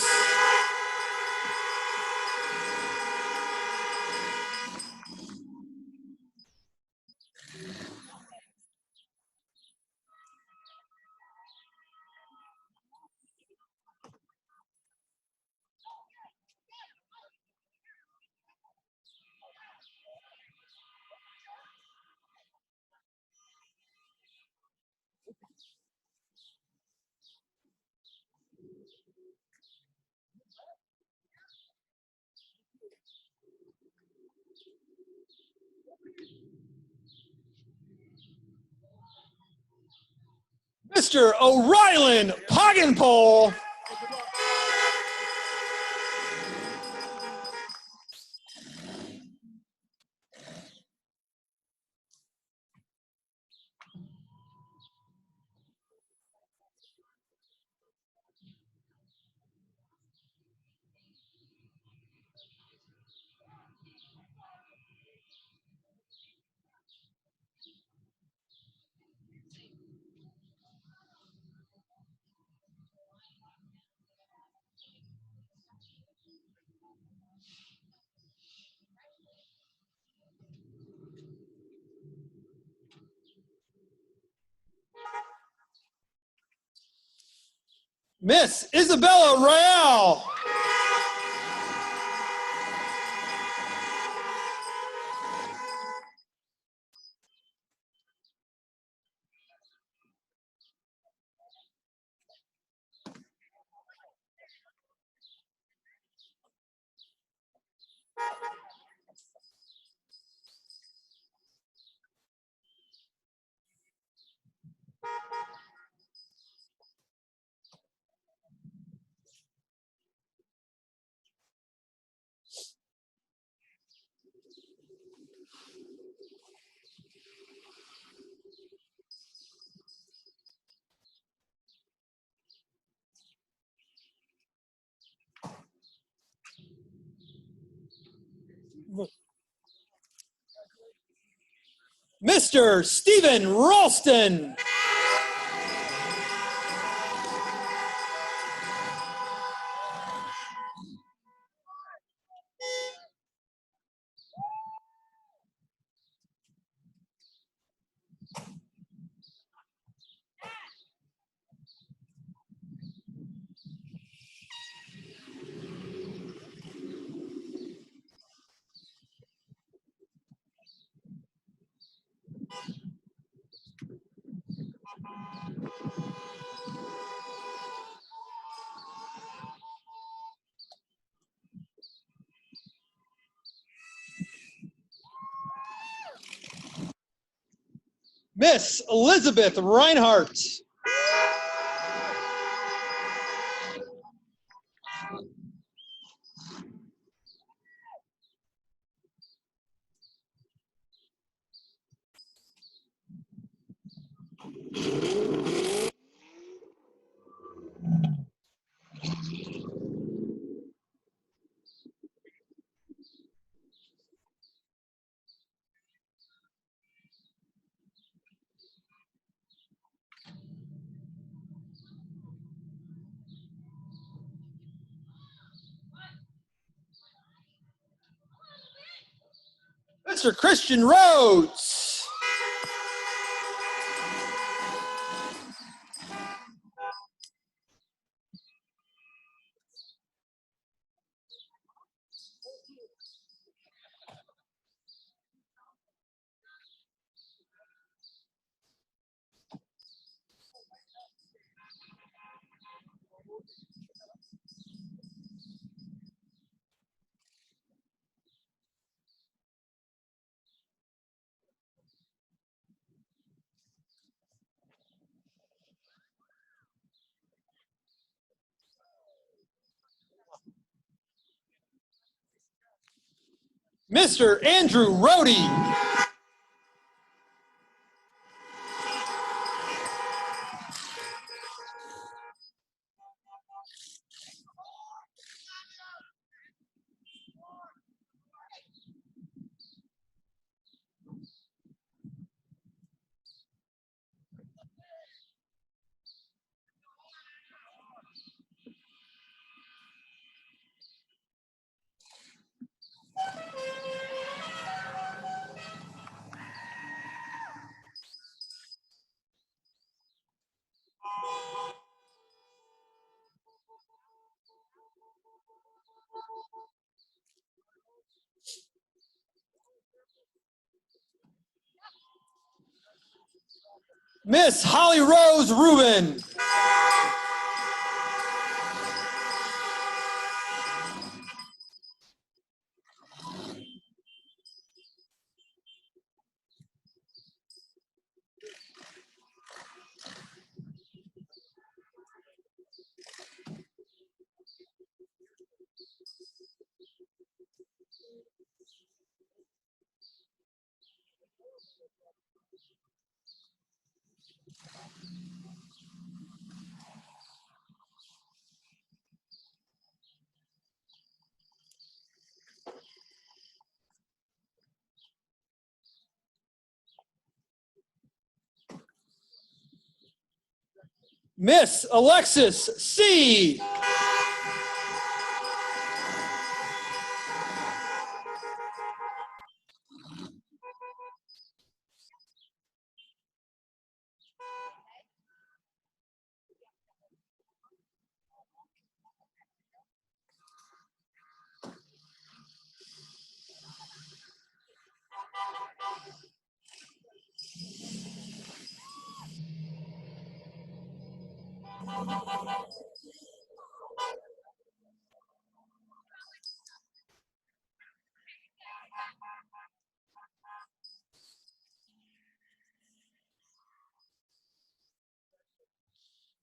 Mr. O'Reilly Poggenpole. Miss Isabella Royale. Mr. Stephen Ralston. Miss Elizabeth Reinhardt. Mr. Christian Rhodes. Mr. Andrew Rohde. Miss Holly Rose Rubin. Miss Alexis C.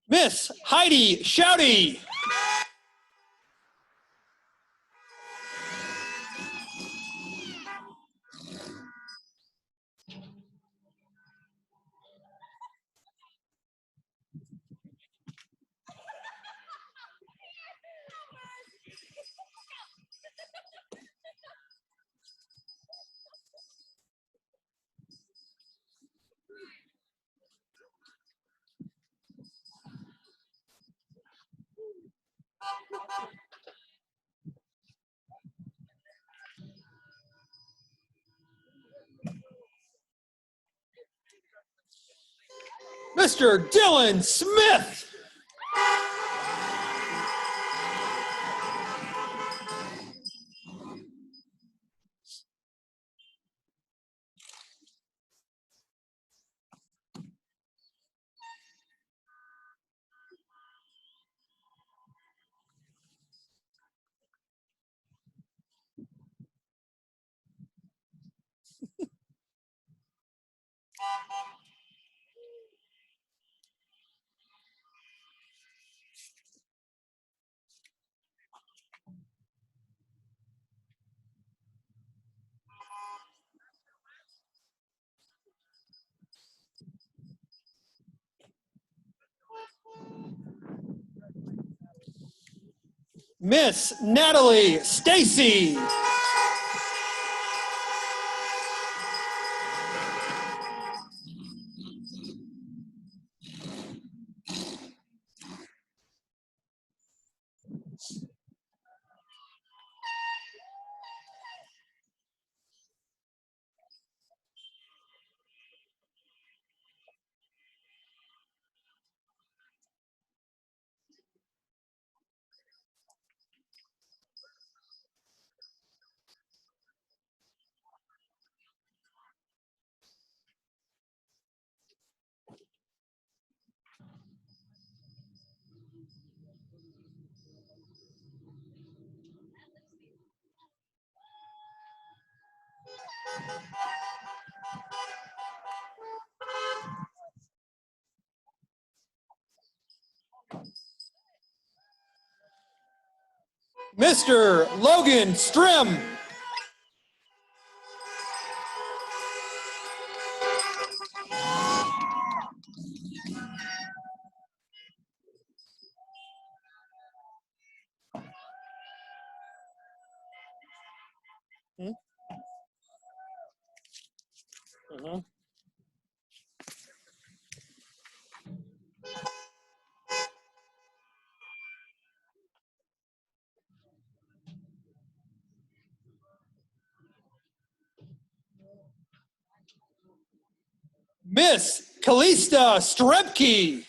Miss Heidi Shouty. Mr. Dylan Smith. Miss Natalie Stacy. Mr. Logan Strim. Miss Kalista Strepke.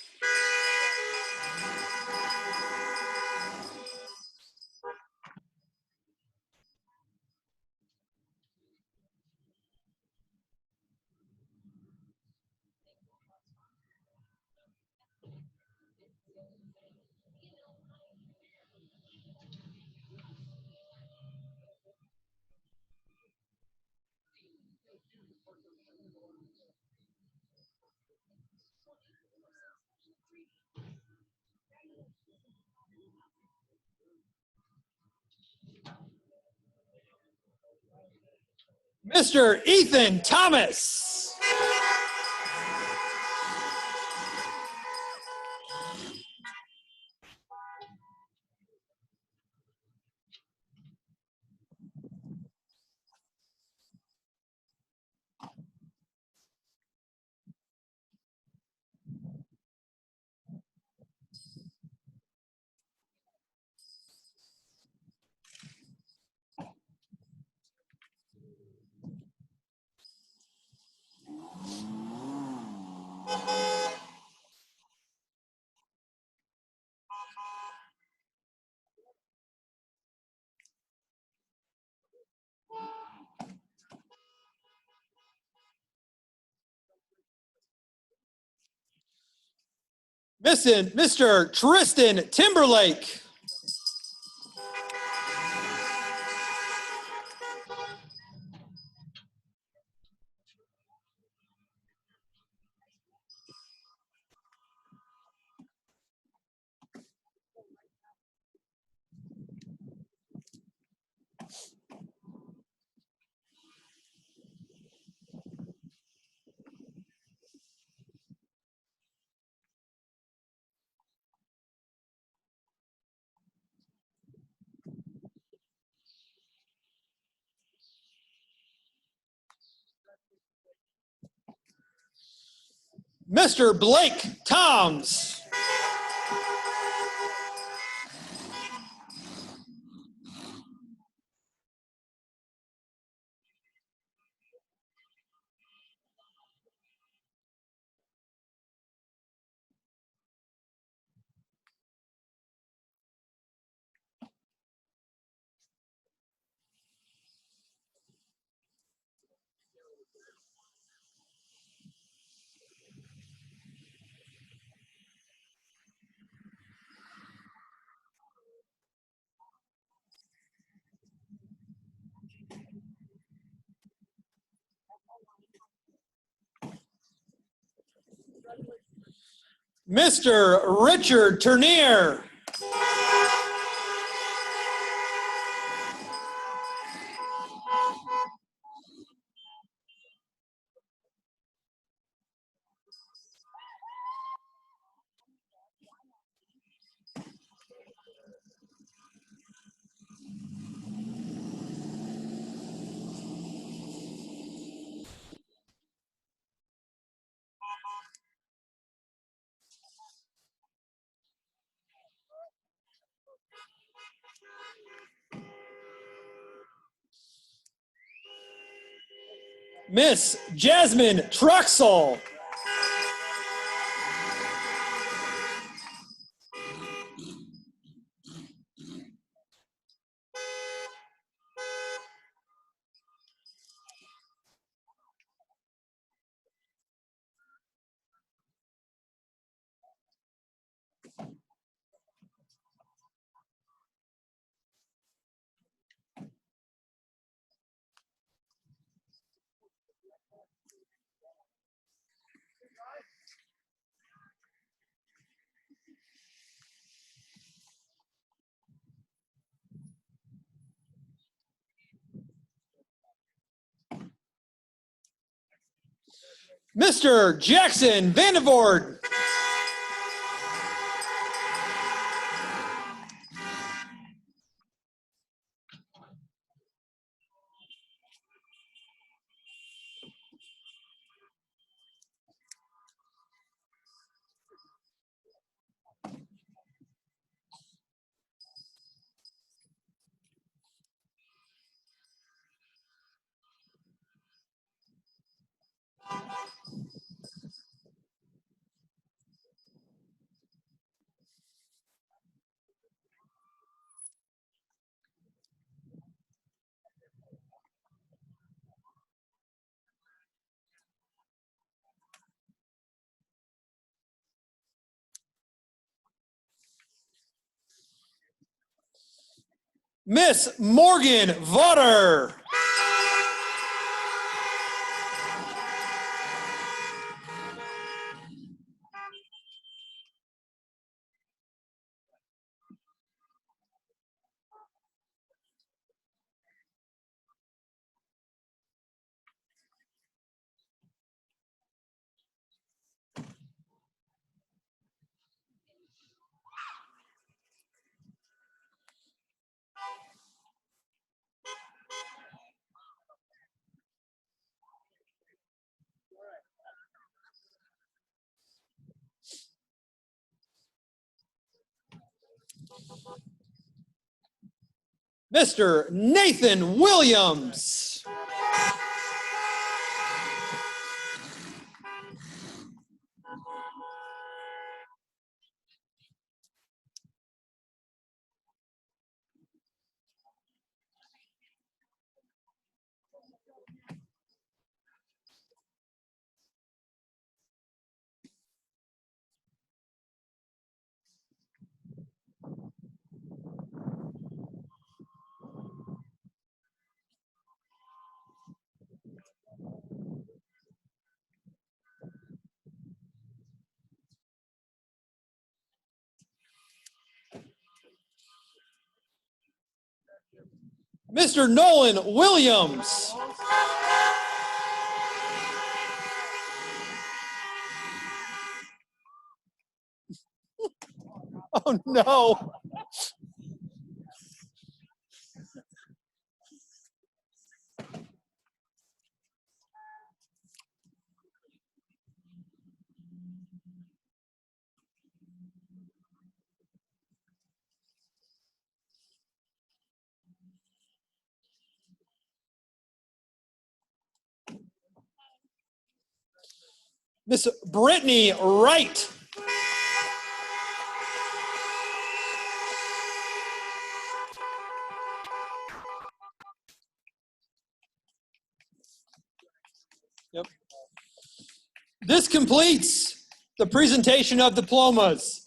Mr. Ethan Thomas. Mr. Tristan Timberlake. Mr. Blake Toms. Mr. Richard Turnier. Miss Jasmine Truxell. Mr. Jackson Vandervoort. Miss Morgan Votter. Mr. Nathan Williams. Mr. Nolan Williams. Oh no. Miss Brittany Wright. Yep. This completes the presentation of diplomas.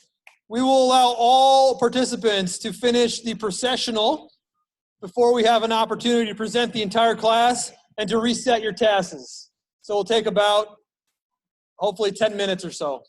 We will allow all participants to finish the processional before we have an opportunity to present the entire class and to reset your tasks. So we'll take about, hopefully 10 minutes or so.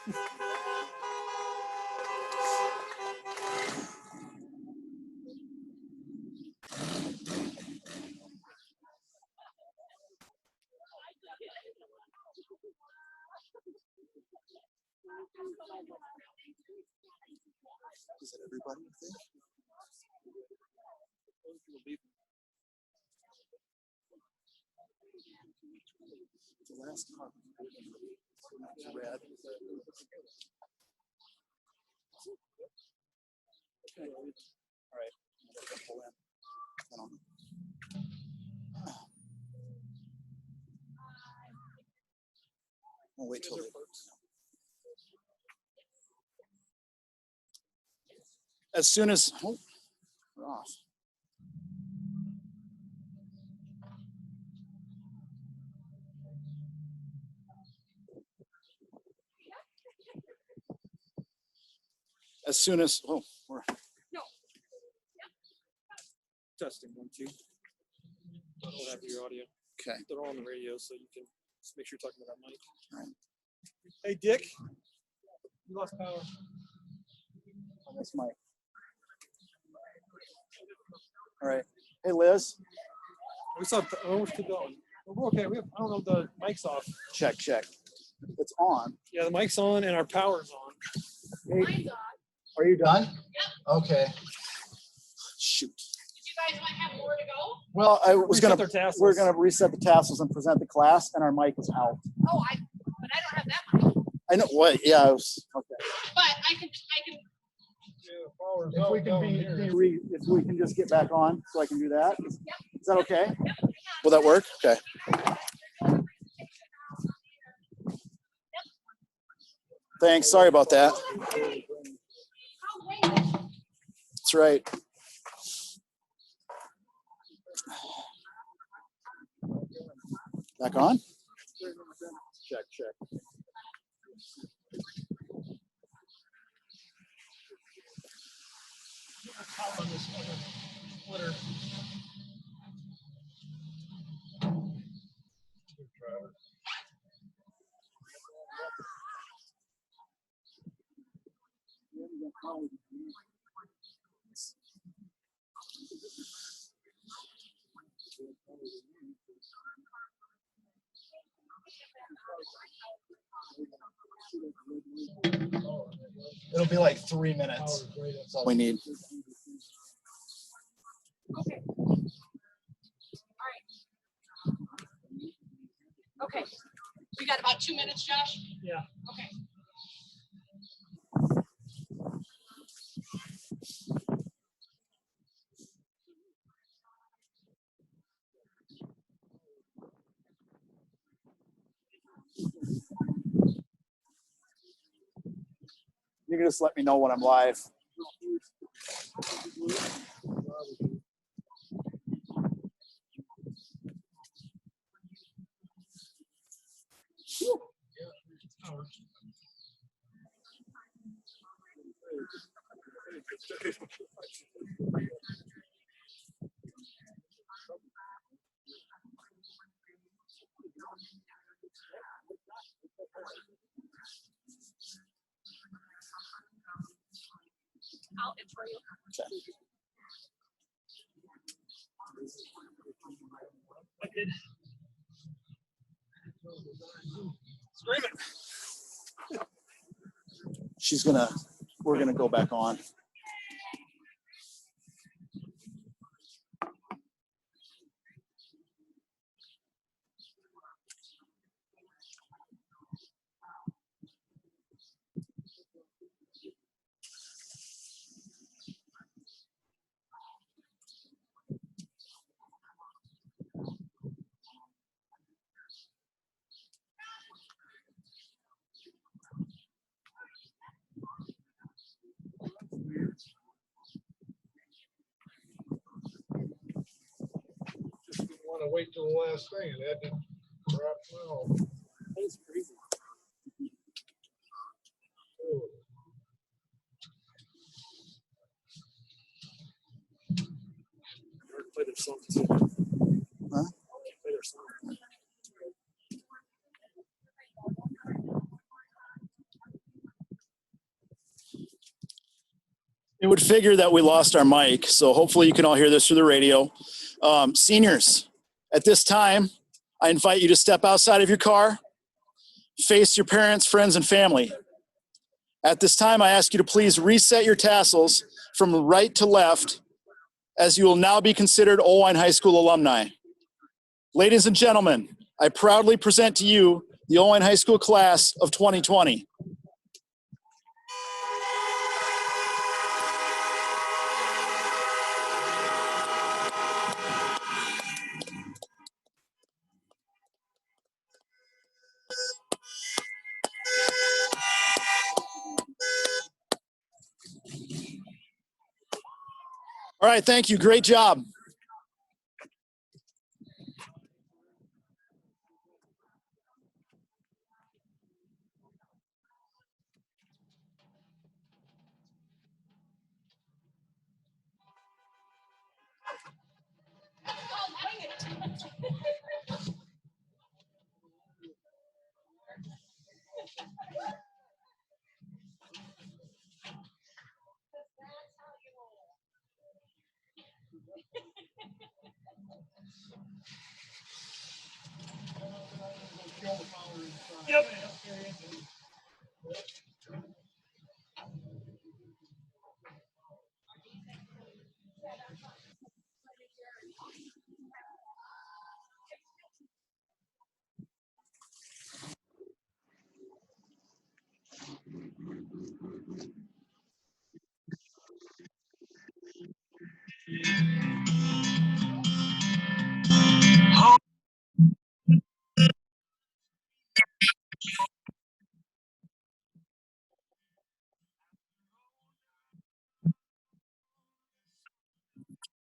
Is it everybody, you think? The last car. It's red. Okay. All right. Pull in. I don't know. I'll wait till they. As soon as, oh, we're off. As soon as, oh, we're. Testing 1, 2. I'll have your audio. Okay. They're all on the radio, so you can just make sure you're talking about that mic. All right. Hey, Dick. You lost power. On this mic. All right. Hey, Liz. We saw. Oh, we keep going. We're okay. We have, I don't know. The mic's off. Check. It's on. Yeah, the mic's on and our power's on. Hey, Mine's on. are you done? Yep. Okay. Shoot. Did you guys want to have more to go? Well, I was Reset gonna. their tassels. We're gonna reset the tassels and present the class, and our mic is out. Oh, but I don't have that one. I know what. Yeah, I was okay. But I can. If we can if we can just get back on, so I can do that. Is that okay? Will that work? Okay. Thanks. Sorry about that. That's right. Back on? Check. On this other splitter. It'll be like 3 minutes. That's all we need. Okay. Okay. We got about 2 minutes, Josh? Yeah. Okay. You can just let me know when I'm live. I'll intro you. I did. Screaming. We're gonna go back on. Want to wait till the last thing and had to wrap it all. That is crazy. Play their song too. Huh? Play their song. You would figure that we lost our mic, so hopefully you can all hear this through the radio. Seniors, at this time, I invite you to step outside of your car, face your parents, friends, and family. At this time, I ask you to please reset your tassels from right to left, as you will now be considered Oelwein High School alumni. Ladies and gentlemen, I proudly present to you the Oelwein High School class of 2020. All right, thank you. Great job.